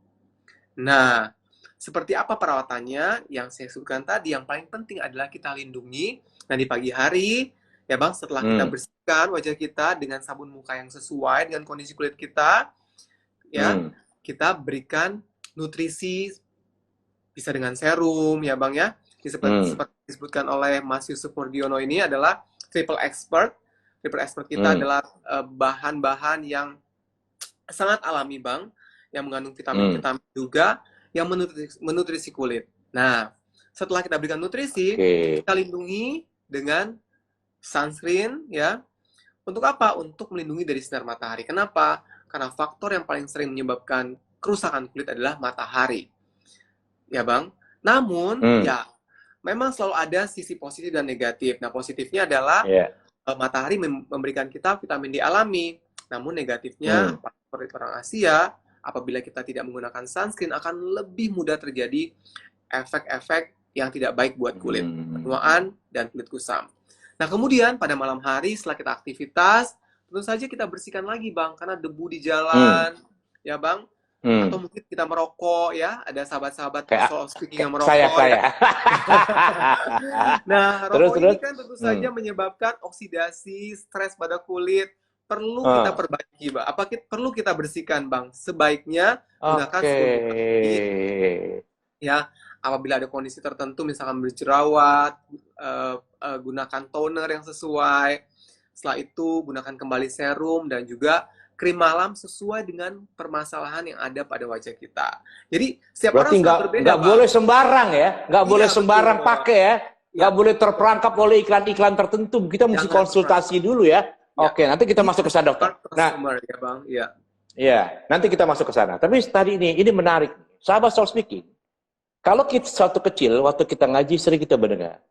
Nah, seperti apa perawatannya? Yang saya sebutkan tadi, yang paling penting adalah kita lindungi. Nah, di pagi hari, ya Bang, setelah kita bersihkan wajah kita dengan sabun muka yang sesuai dengan kondisi kulit kita, ya, kita berikan nutrisi, bisa dengan serum, ya Bang ya. Seperti disebutkan oleh Mas Yusuf Murdiono ini adalah triple expert. Triple expert kita adalah bahan-bahan yang sangat alami, Bang, yang mengandung vitamin-vitamin juga, yang menutrisi kulit. Nah, setelah kita berikan nutrisi, kita lindungi dengan sunscreen, ya. Untuk apa? Untuk melindungi dari sinar matahari. Kenapa? Karena faktor yang paling sering menyebabkan kerusakan kulit adalah matahari. Ya, Bang. Namun, ya, memang selalu ada sisi positif dan negatif. Nah, positifnya adalah matahari memberikan kita vitamin D alami. Namun negatifnya, orang Asia, apabila kita tidak menggunakan sunscreen, akan lebih mudah terjadi efek-efek yang tidak baik buat kulit, penuaan dan kulit kusam. Nah, kemudian pada malam hari setelah kita aktivitas, tentu saja kita bersihkan lagi, Bang, karena debu di jalan, ya Bang, atau mungkin kita merokok, ya, ada sahabat-sahabat soal speaking yang merokok.
Saya.
Ya. Nah, rokok ini kan tentu saja menyebabkan oksidasi, stres pada kulit. Perlu kita perbaiki, Bang. Perlu kita bersihkan, Bang. Sebaiknya gunakan sabun muka. Ya, apabila ada kondisi tertentu, misalkan berjerawat, gunakan toner yang sesuai. Setelah itu, gunakan kembali serum dan juga krim malam sesuai dengan permasalahan yang ada pada wajah kita. Jadi, setiap orang sangat berbeda,
nggak boleh sembarang ya. Nggak boleh sembarang pakai ya. Nggak boleh terperangkap oleh iklan-iklan tertentu. Kita mesti konsultasi dulu ya. Oke, nanti kita masuk ke sana, dokter. Nah,
ya Bang,
ya, nanti kita masuk ke sana. Tapi tadi ini menarik. Sahabat Soul Speaking, kalau kita waktu kecil, waktu kita ngaji sering kita mendengar,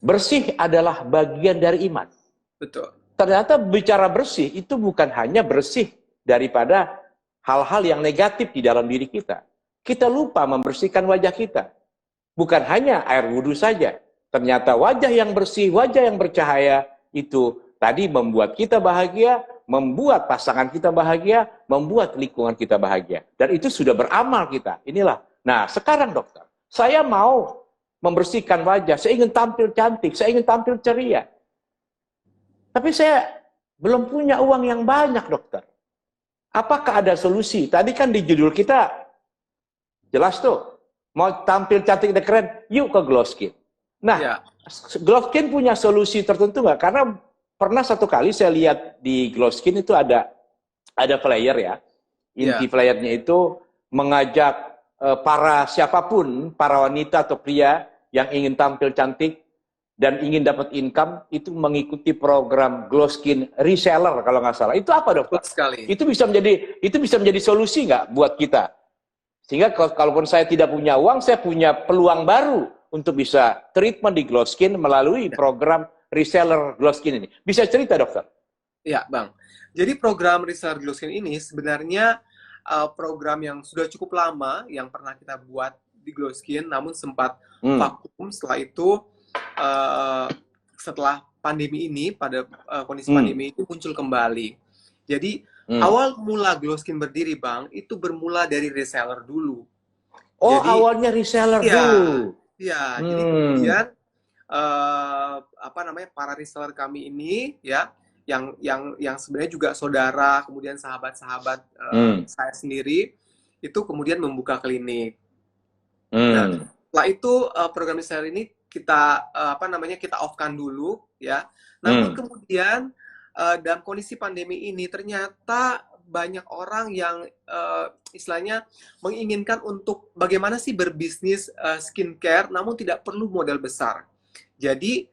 bersih adalah bagian dari iman.
Betul.
Ternyata bicara bersih itu bukan hanya bersih daripada hal-hal yang negatif di dalam diri kita. Kita lupa membersihkan wajah kita. Bukan hanya air wudhu saja. Ternyata wajah yang bersih, wajah yang bercahaya itu tadi membuat kita bahagia, membuat pasangan kita bahagia, membuat lingkungan kita bahagia. Dan itu sudah beramal kita. Inilah. Nah, sekarang dokter, saya mau membersihkan wajah, saya ingin tampil cantik, saya ingin tampil ceria. Tapi saya belum punya uang yang banyak, dokter. Apakah ada solusi? Tadi kan di judul kita jelas tuh, mau tampil cantik dan keren, yuk ke Glow Skin. Nah,
Ya.
Glow Skin punya solusi tertentu nggak? Karena pernah satu kali saya lihat di Glow Skin itu ada flyer ya. Inti flyernya itu mengajak para siapapun, para wanita atau pria yang ingin tampil cantik dan ingin dapat income, itu mengikuti program Glow Skin Reseller kalau nggak salah. Itu apa, dokter?
Betul sekali.
Itu bisa menjadi solusi nggak buat kita? Sehingga kalaupun saya tidak punya uang, saya punya peluang baru untuk bisa treatment di Glow Skin melalui program Reseller Glow Skin ini. Bisa cerita, dokter?
Ya, Bang. Jadi program Reseller Glow Skin ini sebenarnya program yang sudah cukup lama yang pernah kita buat di Glow Skin, namun sempat vakum. Setelah itu, setelah pandemi ini, pada kondisi pandemi ini muncul kembali. Jadi awal mula Glow Skin berdiri, Bang, itu bermula dari reseller dulu.
Oh,
jadi,
awalnya reseller dulu.
Iya, jadi kemudian para reseller kami ini ya, yang sebenarnya juga saudara, kemudian sahabat-sahabat saya sendiri, itu kemudian membuka klinik. Nah, setelah itu program reseller ini kita kita off-kan dulu ya. Namun kemudian dalam kondisi pandemi ini ternyata banyak orang yang istilahnya menginginkan untuk bagaimana sih berbisnis skincare namun tidak perlu modal besar. Jadi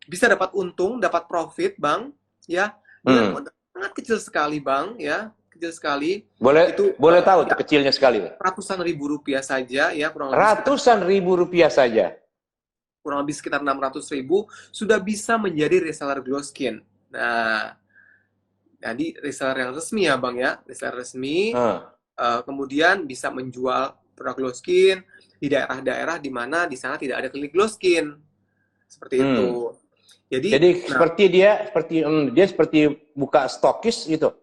bisa dapat untung, dapat profit, Bang, ya. Dengan modal sangat kecil sekali, Bang, ya. Kecil sekali.
Boleh tahu ya, kecilnya sekali.
Ratusan ribu rupiah saja ya, kurang lebih.
Ratusan ribu rupiah saja.
Kurang lebih sekitar 600.000 sudah bisa menjadi reseller Glow Skin. Nah, jadi reseller yang resmi ya, Bang, ya. Reseller resmi. Kemudian bisa menjual produk Glow Skin di daerah-daerah di mana di sana tidak ada klinik Glow Skin. Seperti itu. Jadi
dia seperti buka stokis gitu.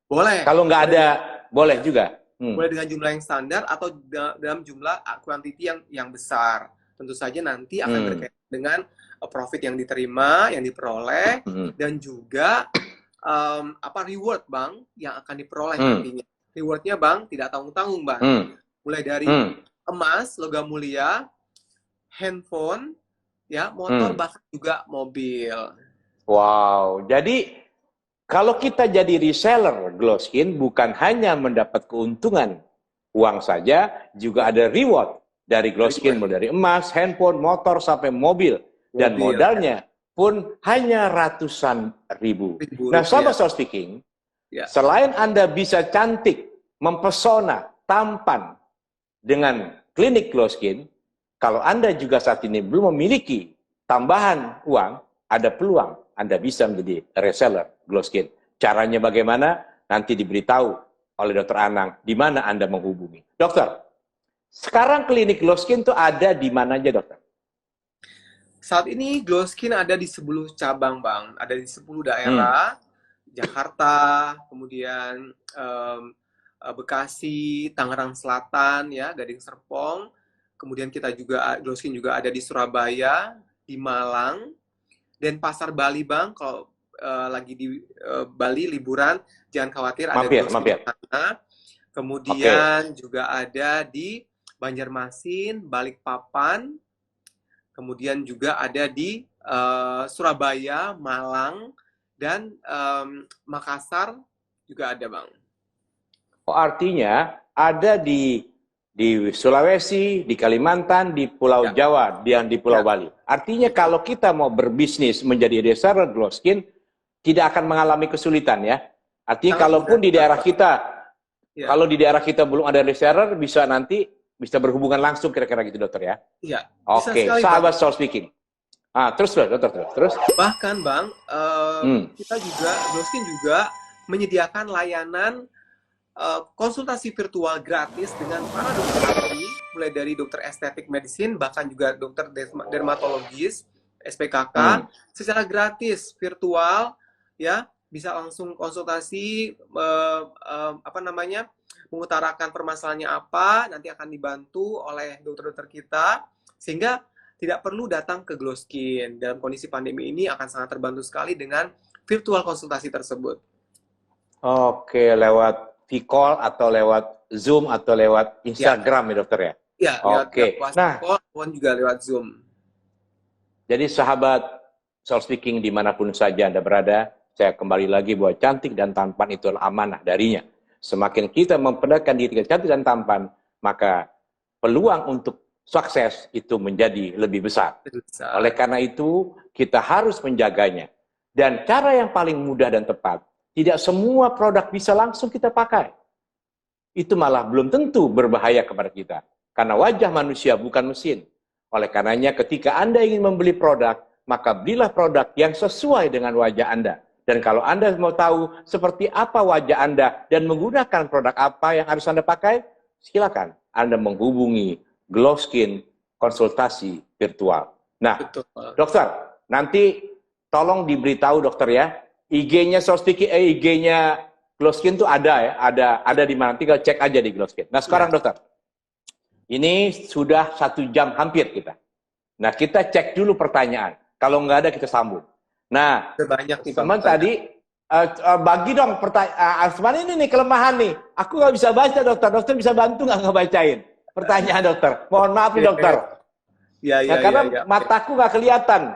Boleh.
Kalau nggak ada, boleh juga.
Boleh dengan jumlah yang standar atau dalam jumlah quantity yang besar. Tentu saja nanti akan berkaitan dengan profit yang diterima, yang diperoleh, dan juga reward, Bang, yang akan diperoleh nantinya. Rewardnya, Bang, tidak tanggung-tanggung, Bang. Mulai dari emas, logam mulia, handphone, ya, motor, bahkan juga mobil.
Wow, jadi kalau kita jadi reseller Glow Skin, bukan hanya mendapat keuntungan uang saja, juga ada reward dari Glow Skin, mulai dari emas, handphone, motor, sampai mobil. Dan modalnya pun hanya ratusan ribu. Nah, sahabat Soul Speaking, selain Anda bisa cantik, mempesona, tampan dengan klinik Glow Skin, kalau Anda juga saat ini belum memiliki tambahan uang, ada peluang Anda bisa menjadi reseller Glow Skin. Caranya bagaimana? Nanti diberitahu oleh Dr. Anang di mana Anda menghubungi. Dokter, sekarang klinik Glow Skin itu ada di mana aja, dokter?
Saat ini Glow Skin ada di 10 cabang, Bang. Ada di 10 daerah. Jakarta, kemudian Bekasi, Tangerang Selatan, ya, Gading Serpong. Kemudian kita juga, Glow Skin juga ada di Surabaya, di Malang, dan Pasar Bali, Bang. Kalau lagi di Bali liburan, jangan khawatir, ada Glow Skin di sana. Kemudian juga ada di Banjarmasin, Balikpapan, kemudian juga ada di Surabaya, Malang, dan Makassar juga ada, Bang.
Oh, artinya ada di Sulawesi, di Kalimantan, di Pulau Jawa, dan di Pulau Bali. Artinya kalau kita mau berbisnis menjadi reseller Glow Skin, tidak akan mengalami kesulitan, ya. Artinya kalaupun di daerah kita, kalau di daerah kita belum ada reseller, bisa berhubungan langsung kira-kira gitu, dokter, ya?
Iya.
Oke, sahabat Soul Speaking. Terus, dokter, terus.
Bahkan, Bang, kita juga, Glow Skin juga menyediakan layanan konsultasi virtual gratis dengan para dokter ahli, mulai dari dokter estetik medicine, bahkan juga dokter dermatologis, SPKK, secara gratis, virtual, ya, bisa langsung konsultasi, apa namanya, mengutarakan permasalahannya apa, nanti akan dibantu oleh dokter-dokter kita, sehingga tidak perlu datang ke Glowskin. Dalam kondisi pandemi ini akan sangat terbantu sekali dengan virtual konsultasi tersebut.
Oke, lewat V-call atau lewat Zoom atau lewat Instagram ya dokter ya?
Ya, lewat
Oke, nah
call juga lewat Zoom.
jadi sahabat Soul Speaking dimanapun saja Anda berada, saya kembali lagi bahwa cantik dan tampan itu adalah amanah darinya. Semakin kita memperlihatkan diri kita cantik dan tampan, maka peluang untuk sukses itu menjadi lebih besar. Oleh karena itu, kita harus menjaganya. Dan cara yang paling mudah dan tepat, tidak semua produk bisa langsung kita pakai. Itu malah belum tentu berbahaya kepada kita. Karena wajah manusia bukan mesin. Oleh karenanya ketika Anda ingin membeli produk, maka belilah produk yang sesuai dengan wajah Anda. Dan kalau Anda mau tahu seperti apa wajah Anda dan menggunakan produk apa yang harus Anda pakai, silakan Anda menghubungi Glowskin konsultasi virtual. Nah,
Betul.
dokter, nanti tolong diberitahu dokter ya, IG-nya IG-nya Glowskin tuh ada ya, ada di mana? Tinggal cek aja di Glowskin. Nah sekarang dokter, ini sudah 1 jam hampir kita. Nah kita cek dulu pertanyaan. Kalau nggak ada kita sambung. Nah,
banyak nih,
teman tadi bagi dong pertanyaan. Asman ini nih kelemahan nih. Aku nggak bisa baca dokter. Dokter bisa bantu nggak ngebacain pertanyaan dokter? Mohon maaf nih dokter.
Ya,
karena mataku nggak kelihatan.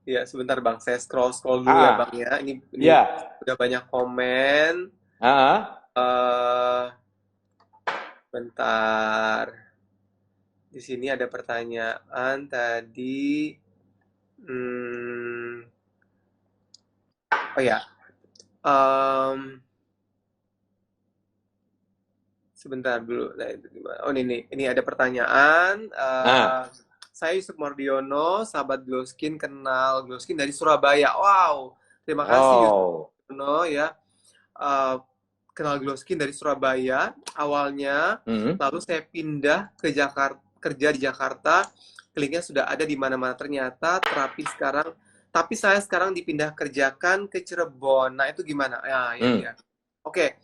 Iya, sebentar Bang. Saya scroll dulu ya Bang ya. Ini udah banyak komen. Bentar. Di sini ada pertanyaan tadi. Oh ya. Sebentar dulu. Nah, itu gimana? Oh ini ada pertanyaan. Saya Yusuf Mordiono, sahabat Glowskin, kenal Glowskin dari Surabaya. Wow, terima kasih Yusuf Mordiono ya. Kenal Glowskin dari Surabaya awalnya, lalu saya pindah ke Jakarta, kerja di Jakarta, kliniknya sudah ada di mana-mana ternyata tapi saya sekarang dipindah kerjakan ke Cirebon. Nah itu gimana? Ya. Oke,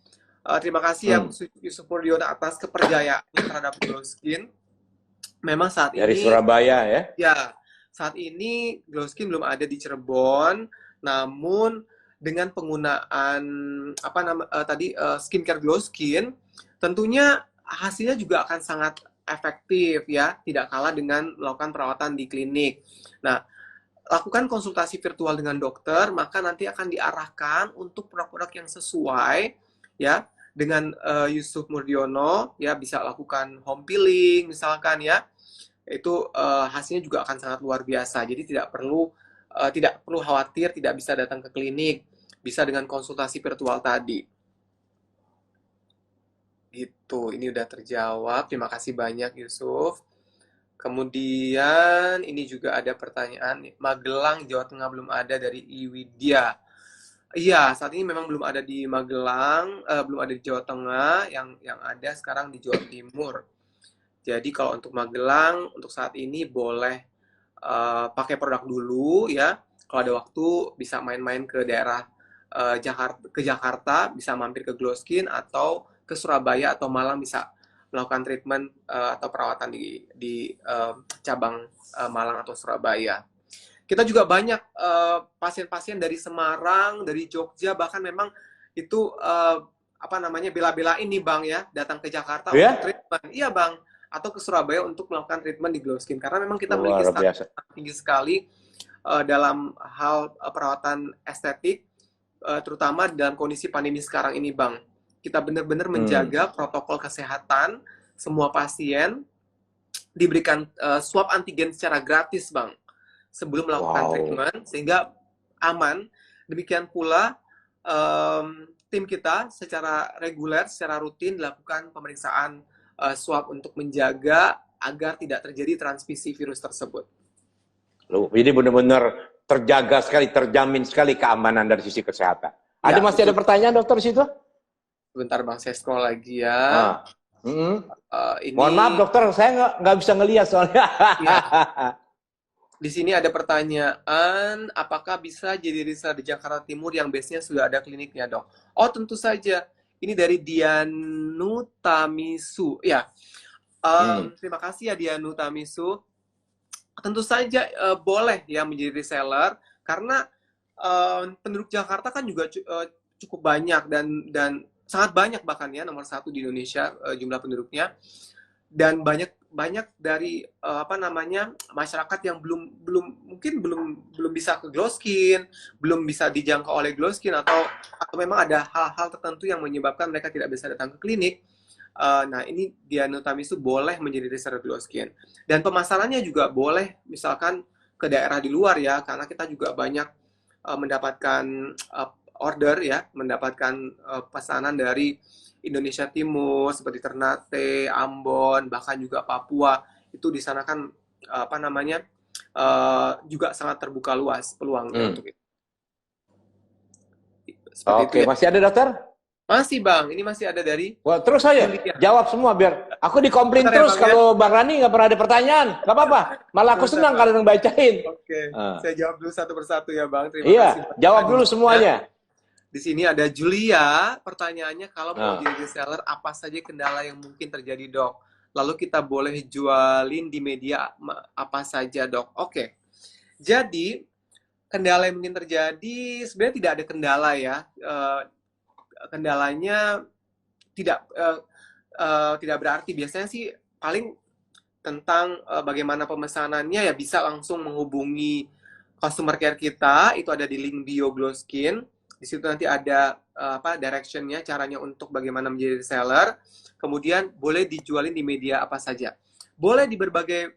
terima kasih ya Yusuf Mordiono atas kepercayaannya terhadap Glowskin. Memang saat ini
dari Surabaya ya?
Ya, saat ini Glowskin belum ada di Cirebon, namun dengan penggunaan skincare Glowskin, tentunya hasilnya juga akan sangat efektif ya, tidak kalah dengan melakukan perawatan di klinik. Nah, lakukan konsultasi virtual dengan dokter, maka nanti akan diarahkan untuk produk-produk yang sesuai ya dengan Yusuf Mordiono ya, bisa lakukan home peeling misalkan ya. Itu hasilnya juga akan sangat luar biasa. Jadi tidak perlu khawatir tidak bisa datang ke klinik, bisa dengan konsultasi virtual tadi. Gitu, ini udah terjawab. Terima kasih banyak Yusuf. Kemudian ini juga ada pertanyaan, Magelang, Jawa Tengah belum ada dari Iwidya. Iya, saat ini memang belum ada di Magelang, belum ada di Jawa Tengah, yang ada sekarang di Jawa Timur. Jadi kalau untuk Magelang, untuk saat ini boleh pakai produk dulu ya. Kalau ada waktu bisa main-main ke daerah Jakarta, bisa mampir ke Glowskin atau ke Surabaya atau Malang bisa melakukan treatment atau perawatan di cabang Malang atau Surabaya. Kita juga banyak pasien-pasien dari Semarang, dari Jogja, bahkan memang itu bela-belain nih Bang ya, datang ke Jakarta untuk treatment. Iya Bang. Atau ke Surabaya untuk melakukan treatment di Glowskin karena memang kita memiliki standar tinggi sekali dalam hal perawatan estetik, terutama dalam kondisi pandemi sekarang ini Bang. Kita benar-benar menjaga protokol kesehatan, semua pasien diberikan swab antigen secara gratis Bang sebelum melakukan treatment sehingga aman. Demikian pula tim kita secara reguler, secara rutin dilakukan pemeriksaan swab untuk menjaga agar tidak terjadi transmisi virus tersebut. Loh,
ini benar-benar terjaga sekali, terjamin sekali keamanan dari sisi kesehatan. Ada masih ada pertanyaan dokter di situ?
Sebentar Bang, saya scroll lagi ya.
Mohon maaf dokter, saya nggak bisa ngelihat soalnya.
Di sini ada pertanyaan, apakah bisa jadi reseller di Jakarta Timur yang base-nya sudah ada kliniknya, Dok? Oh, tentu saja. Ini dari Dianu Tamisu. Ya, terima kasih ya Dianu Tamisu. Tentu saja boleh ya menjadi reseller karena penduduk Jakarta kan juga cukup banyak dan sangat banyak bahkan ya, nomor satu di Indonesia jumlah penduduknya, dan banyak banyak dari apa namanya masyarakat yang mungkin belum bisa ke Glowskin, belum bisa dijangkau oleh Glowskin, atau memang ada hal-hal tertentu yang menyebabkan mereka tidak bisa datang ke klinik. Nah, ini Dianu Tamisu boleh menjadi reseller Glowskin, dan pemasarannya juga boleh misalkan ke daerah di luar ya, karena kita juga banyak mendapatkan order ya, mendapatkan pesanan dari Indonesia Timur seperti Ternate, Ambon, bahkan juga Papua. Itu di sana kan apa namanya juga sangat terbuka luas peluangnya untuk itu. Seperti
Oke,
itu ya.
masih ada dokter?
Masih Bang, ini masih ada dari
Wah, terus saya jawab semua biar aku dikomplain
Bentar ya,
terus
Bang,
kalau Bang Rani nggak pernah ada pertanyaan. Nggak apa-apa, malah aku senang
Bang.
kalau ngebacain.
Oke, saya jawab dulu satu persatu ya Bang. Terima
Iya,
kasih.
jawab dulu semuanya.
Di sini ada Julia, pertanyaannya kalau mau jadi reseller, apa saja kendala yang mungkin terjadi, Dok? Lalu kita boleh jualin di media apa saja, Dok? Oke. Jadi, kendala yang mungkin terjadi, sebenarnya tidak ada kendala ya. Kendalanya tidak berarti. Biasanya sih paling tentang bagaimana pemesanannya, ya bisa langsung menghubungi customer care kita, itu ada di link bio Glowskin. Di situ nanti ada directionnya, caranya untuk bagaimana menjadi reseller. Kemudian boleh dijualin di media apa saja. Boleh di berbagai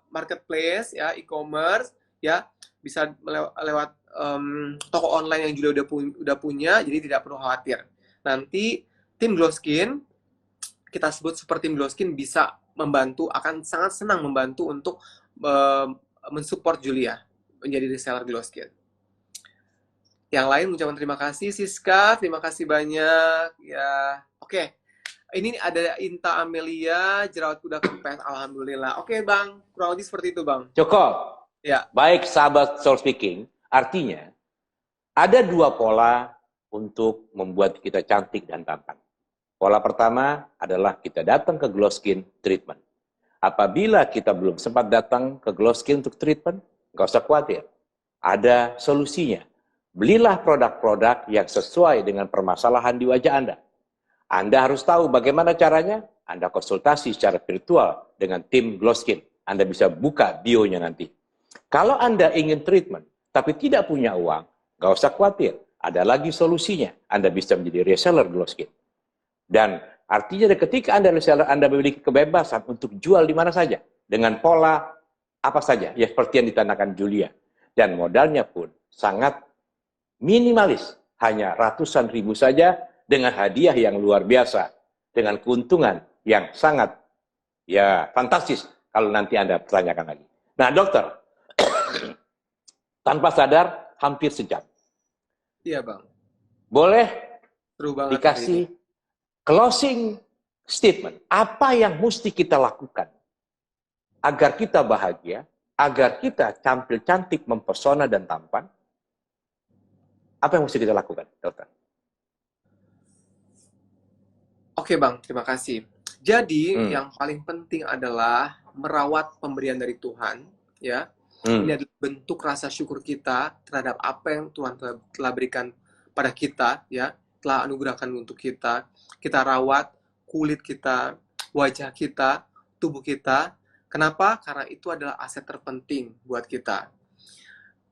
marketplace ya, e-commerce ya, bisa lewat toko online yang juga udah punya, jadi tidak perlu khawatir. Nanti tim Glowskin, kita sebut seperti tim Glowskin, bisa membantu, akan sangat senang membantu untuk mensupport Julia menjadi reseller Glowskin. Yang lain mengucapkan terima kasih, Siska, terima kasih banyak ya. Oke, ini ada Inta Amelia, jerawat kuda kempes, alhamdulillah. Oke Bang, kurang lebih seperti itu Bang.
Cukup.
Ya.
Baik sahabat Soul Speaking, artinya ada dua pola untuk membuat kita cantik dan tampan. Pola pertama adalah kita datang ke Glowskin treatment. Apabila kita belum sempat datang ke Glowskin untuk treatment, nggak usah khawatir. Ada solusinya. Belilah produk-produk yang sesuai dengan permasalahan di wajah Anda. Anda harus tahu bagaimana caranya. Anda konsultasi secara virtual dengan tim Glowskin. Anda bisa buka bio-nya nanti. Kalau Anda ingin treatment, tapi tidak punya uang, nggak usah khawatir. Ada lagi solusinya. Anda bisa menjadi reseller Glowskin. Dan artinya ketika Anda reseller, Anda memiliki kebebasan untuk jual di mana saja. Dengan pola apa saja, ya seperti yang ditandakan Julia. Dan modalnya pun sangat minimalis, hanya ratusan ribu saja, dengan hadiah yang luar biasa, dengan keuntungan yang sangat ya fantastis kalau nanti Anda pertanyakan lagi. Nah dokter, tanpa sadar hampir sejam.
Iya Bang.
Boleh
Seru banget
dikasih closing statement, apa yang mesti kita lakukan agar kita bahagia, agar kita tampil cantik, mempesona dan tampan? Apa yang mesti kita lakukan, dokter?
Oke Bang, terima kasih. Jadi yang paling penting adalah merawat pemberian dari Tuhan, ya. Ini adalah bentuk rasa syukur kita terhadap apa yang Tuhan telah berikan pada kita, ya, telah anugerahkan untuk kita. Kita rawat kulit kita, wajah kita, tubuh kita. Kenapa? Karena itu adalah aset terpenting buat kita.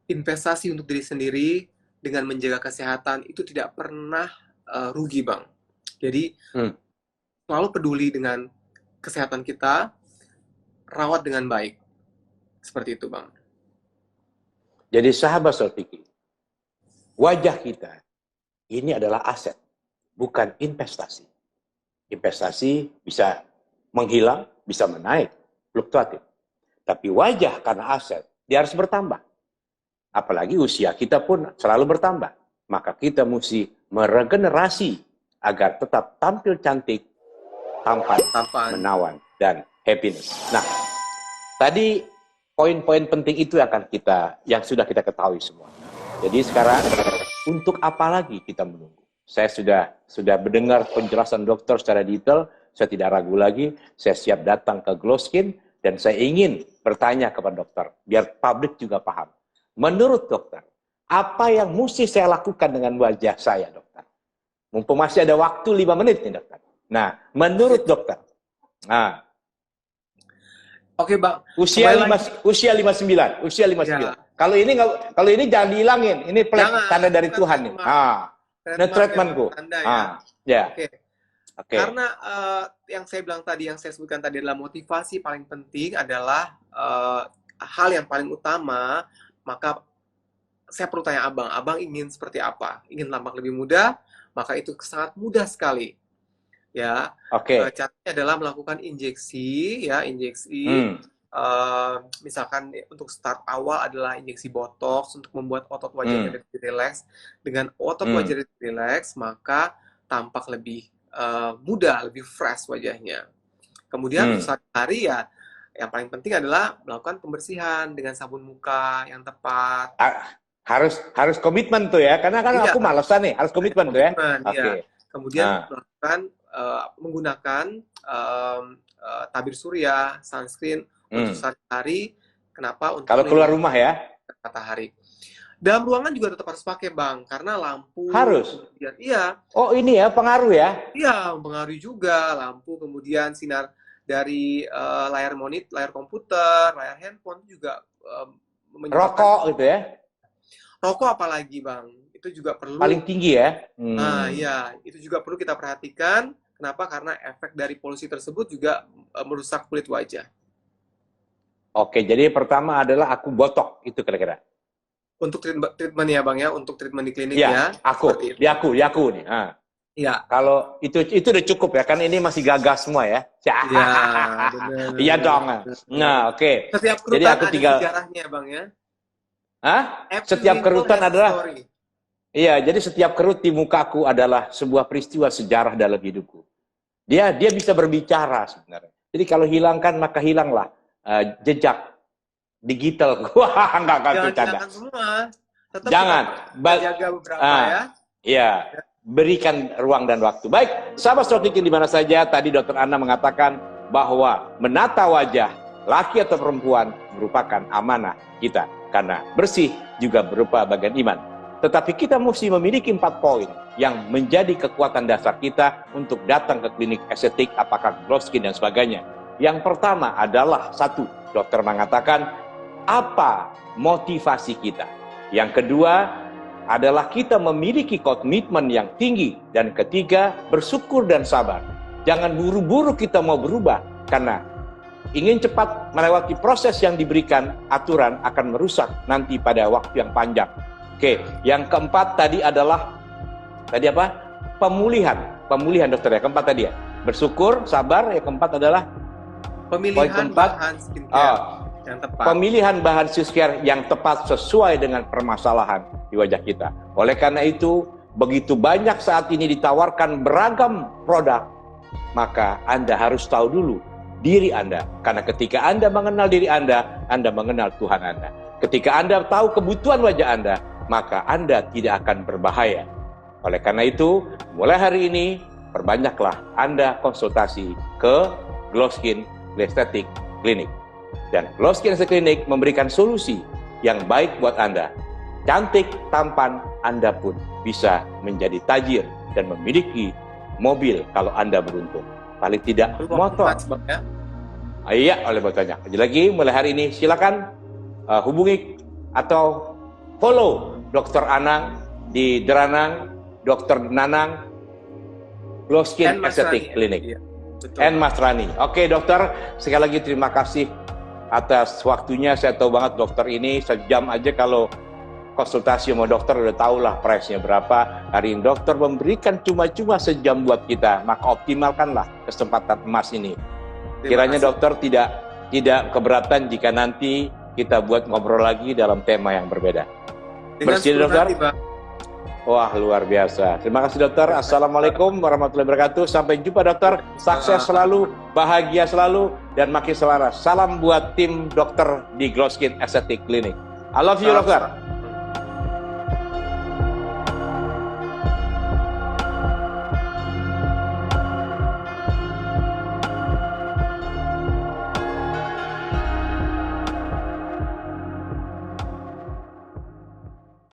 Investasi untuk diri sendiri dengan menjaga kesehatan itu tidak pernah rugi, Bang. Jadi selalu peduli dengan kesehatan kita, rawat dengan baik. Seperti itu, Bang.
Jadi sahabat Soul Speaking, wajah kita ini adalah aset, bukan investasi. Investasi bisa menghilang, bisa menaik, fluktuatif. Tapi wajah karena aset, dia harus bertambah. Apalagi usia kita pun selalu bertambah. Maka kita mesti meregenerasi agar tetap tampil cantik, tampan, menawan, dan happiness. Nah, tadi poin-poin penting itu yang sudah kita ketahui semua. Jadi sekarang untuk apa lagi kita menunggu? Saya sudah mendengar penjelasan dokter secara detail, saya tidak ragu lagi, saya siap datang ke GlowSkin dan saya ingin bertanya kepada dokter biar publik juga paham. Menurut dokter, apa yang mesti saya lakukan dengan wajah saya, dokter? Mumpung masih ada waktu 5 menit nih, dokter. Nah, menurut dokter,
Oke, Bang.
Usia 59.
Ya.
Kalau ini jangan dihilangin. Ini tanda dari Tuhan nih. Treatmentku. Ya.
Oke. Karena yang saya bilang tadi, yang saya sebutkan tadi adalah motivasi paling penting adalah hal yang paling utama. Maka saya perlu tanya Abang ingin seperti apa? Ingin tampak lebih muda? Maka itu sangat mudah sekali. Ya, caranya adalah melakukan injeksi, misalkan untuk start awal adalah injeksi botox untuk membuat otot wajahnya lebih rileks. Dengan otot wajah lebih rileks, maka tampak lebih muda, lebih fresh wajahnya. Kemudian sehari-hari ya, yang paling penting adalah melakukan pembersihan dengan sabun muka yang tepat.
Harus komitmen tuh ya, karena aku malesan nih, harus komitmen tuh ya.
Oke. Kemudian melakukan menggunakan tabir surya, sunscreen untuk sehari-hari. Kenapa? Untuk
kalau keluar rumah ya.
Matahari. Dalam ruangan juga tetap harus pakai, Bang, karena lampu.
Harus.
Kemudian, iya.
Oh ini ya pengaruh ya?
Iya, mempengaruhi juga lampu, kemudian sinar dari layar monitor, layar komputer, layar handphone juga
rokok gitu ya?
Rokok apalagi, Bang? Itu juga perlu.
Paling tinggi ya?
Nah, iya, itu juga perlu kita perhatikan. Kenapa? Karena efek dari polusi tersebut juga merusak kulit wajah.
Oke, jadi pertama adalah aku botok, itu kira-kira.
Untuk treatment ya, Bang ya, untuk treatment di klinik
ya. Di aku nih.
Iya.
Kalau itu udah cukup ya, kan ini masih gagas semua ya.
Iya, benar.
Iya dong. Nah, oke.
Setiap kerutan jadi aku tinggal ada sejarahnya, Bang ya.
Setiap kerutan adalah story. Iya, jadi setiap kerut di mukaku adalah sebuah peristiwa sejarah dalam hidupku. Dia bisa berbicara sebenarnya. Jadi kalau hilangkan maka hilanglah jejak digital. Wah, enggak bercanda.
Jangan semua. Tetap
jangan.
Jaga beberapa ya.
Iya, berikan ruang dan waktu. Baik, sahabat Stroking di mana saja, tadi Dr. Anna mengatakan bahwa menata wajah laki atau perempuan merupakan amanah kita. Karena bersih juga berupa bagian iman. Tetapi kita mesti memiliki 4 poin yang menjadi kekuatan dasar kita untuk datang ke klinik estetik, apakah GlowSkin dan sebagainya. Yang pertama adalah 1, dokter mengatakan apa motivasi kita. Yang kedua adalah kita memiliki komitmen yang tinggi. Dan ketiga, bersyukur dan sabar. Jangan buru-buru kita mau berubah, karena ingin cepat melewati proses yang diberikan, aturan akan merusak nanti pada waktu yang panjang. Oke, yang keempat tadi adalah pemulihan dokter ya, keempat tadi ya. Bersyukur, sabar, yang keempat adalah
pemilihan bahan skincare yang tepat.
Pemilihan bahan skincare yang tepat sesuai dengan permasalahan di wajah kita. Oleh karena itu, begitu banyak saat ini ditawarkan beragam produk, maka Anda harus tahu dulu diri Anda. Karena ketika Anda mengenal diri Anda mengenal Tuhan Anda. Ketika Anda tahu kebutuhan wajah Anda, maka Anda tidak akan berbahaya. Oleh karena itu, mulai hari ini, perbanyaklah Anda konsultasi ke GlowSkin Aesthetic Clinic. Dan GlowSkin Aesthetic Clinic memberikan solusi yang baik buat Anda. Cantik, tampan, Anda pun bisa menjadi tajir dan memiliki mobil kalau Anda beruntung. Paling tidak motor. Iya, oleh bertanya. Lagi mulai hari ini silakan hubungi atau follow Dr. Anang di Deranang, Dr. Nanang, GlowSkin Aesthetic Clinic. Iya, and Mas Rani. Oke, dokter, sekali lagi terima kasih atas waktunya. Saya tahu banget dokter ini sejam aja kalau konsultasi sama dokter udah tahu lah price-nya berapa. Hari ini dokter memberikan cuma-cuma sejam buat kita, maka optimalkanlah kesempatan emas ini. Kiranya dokter tidak keberatan jika nanti kita buat ngobrol lagi dalam tema yang berbeda. Bersih dokter? Wah, luar biasa. Terima kasih dokter. Assalamualaikum warahmatullahi wabarakatuh. Sampai jumpa dokter. Sukses selalu, bahagia selalu, dan makin selaras. Salam buat tim dokter di Glow Skin Aesthetic Clinic. I love you dokter.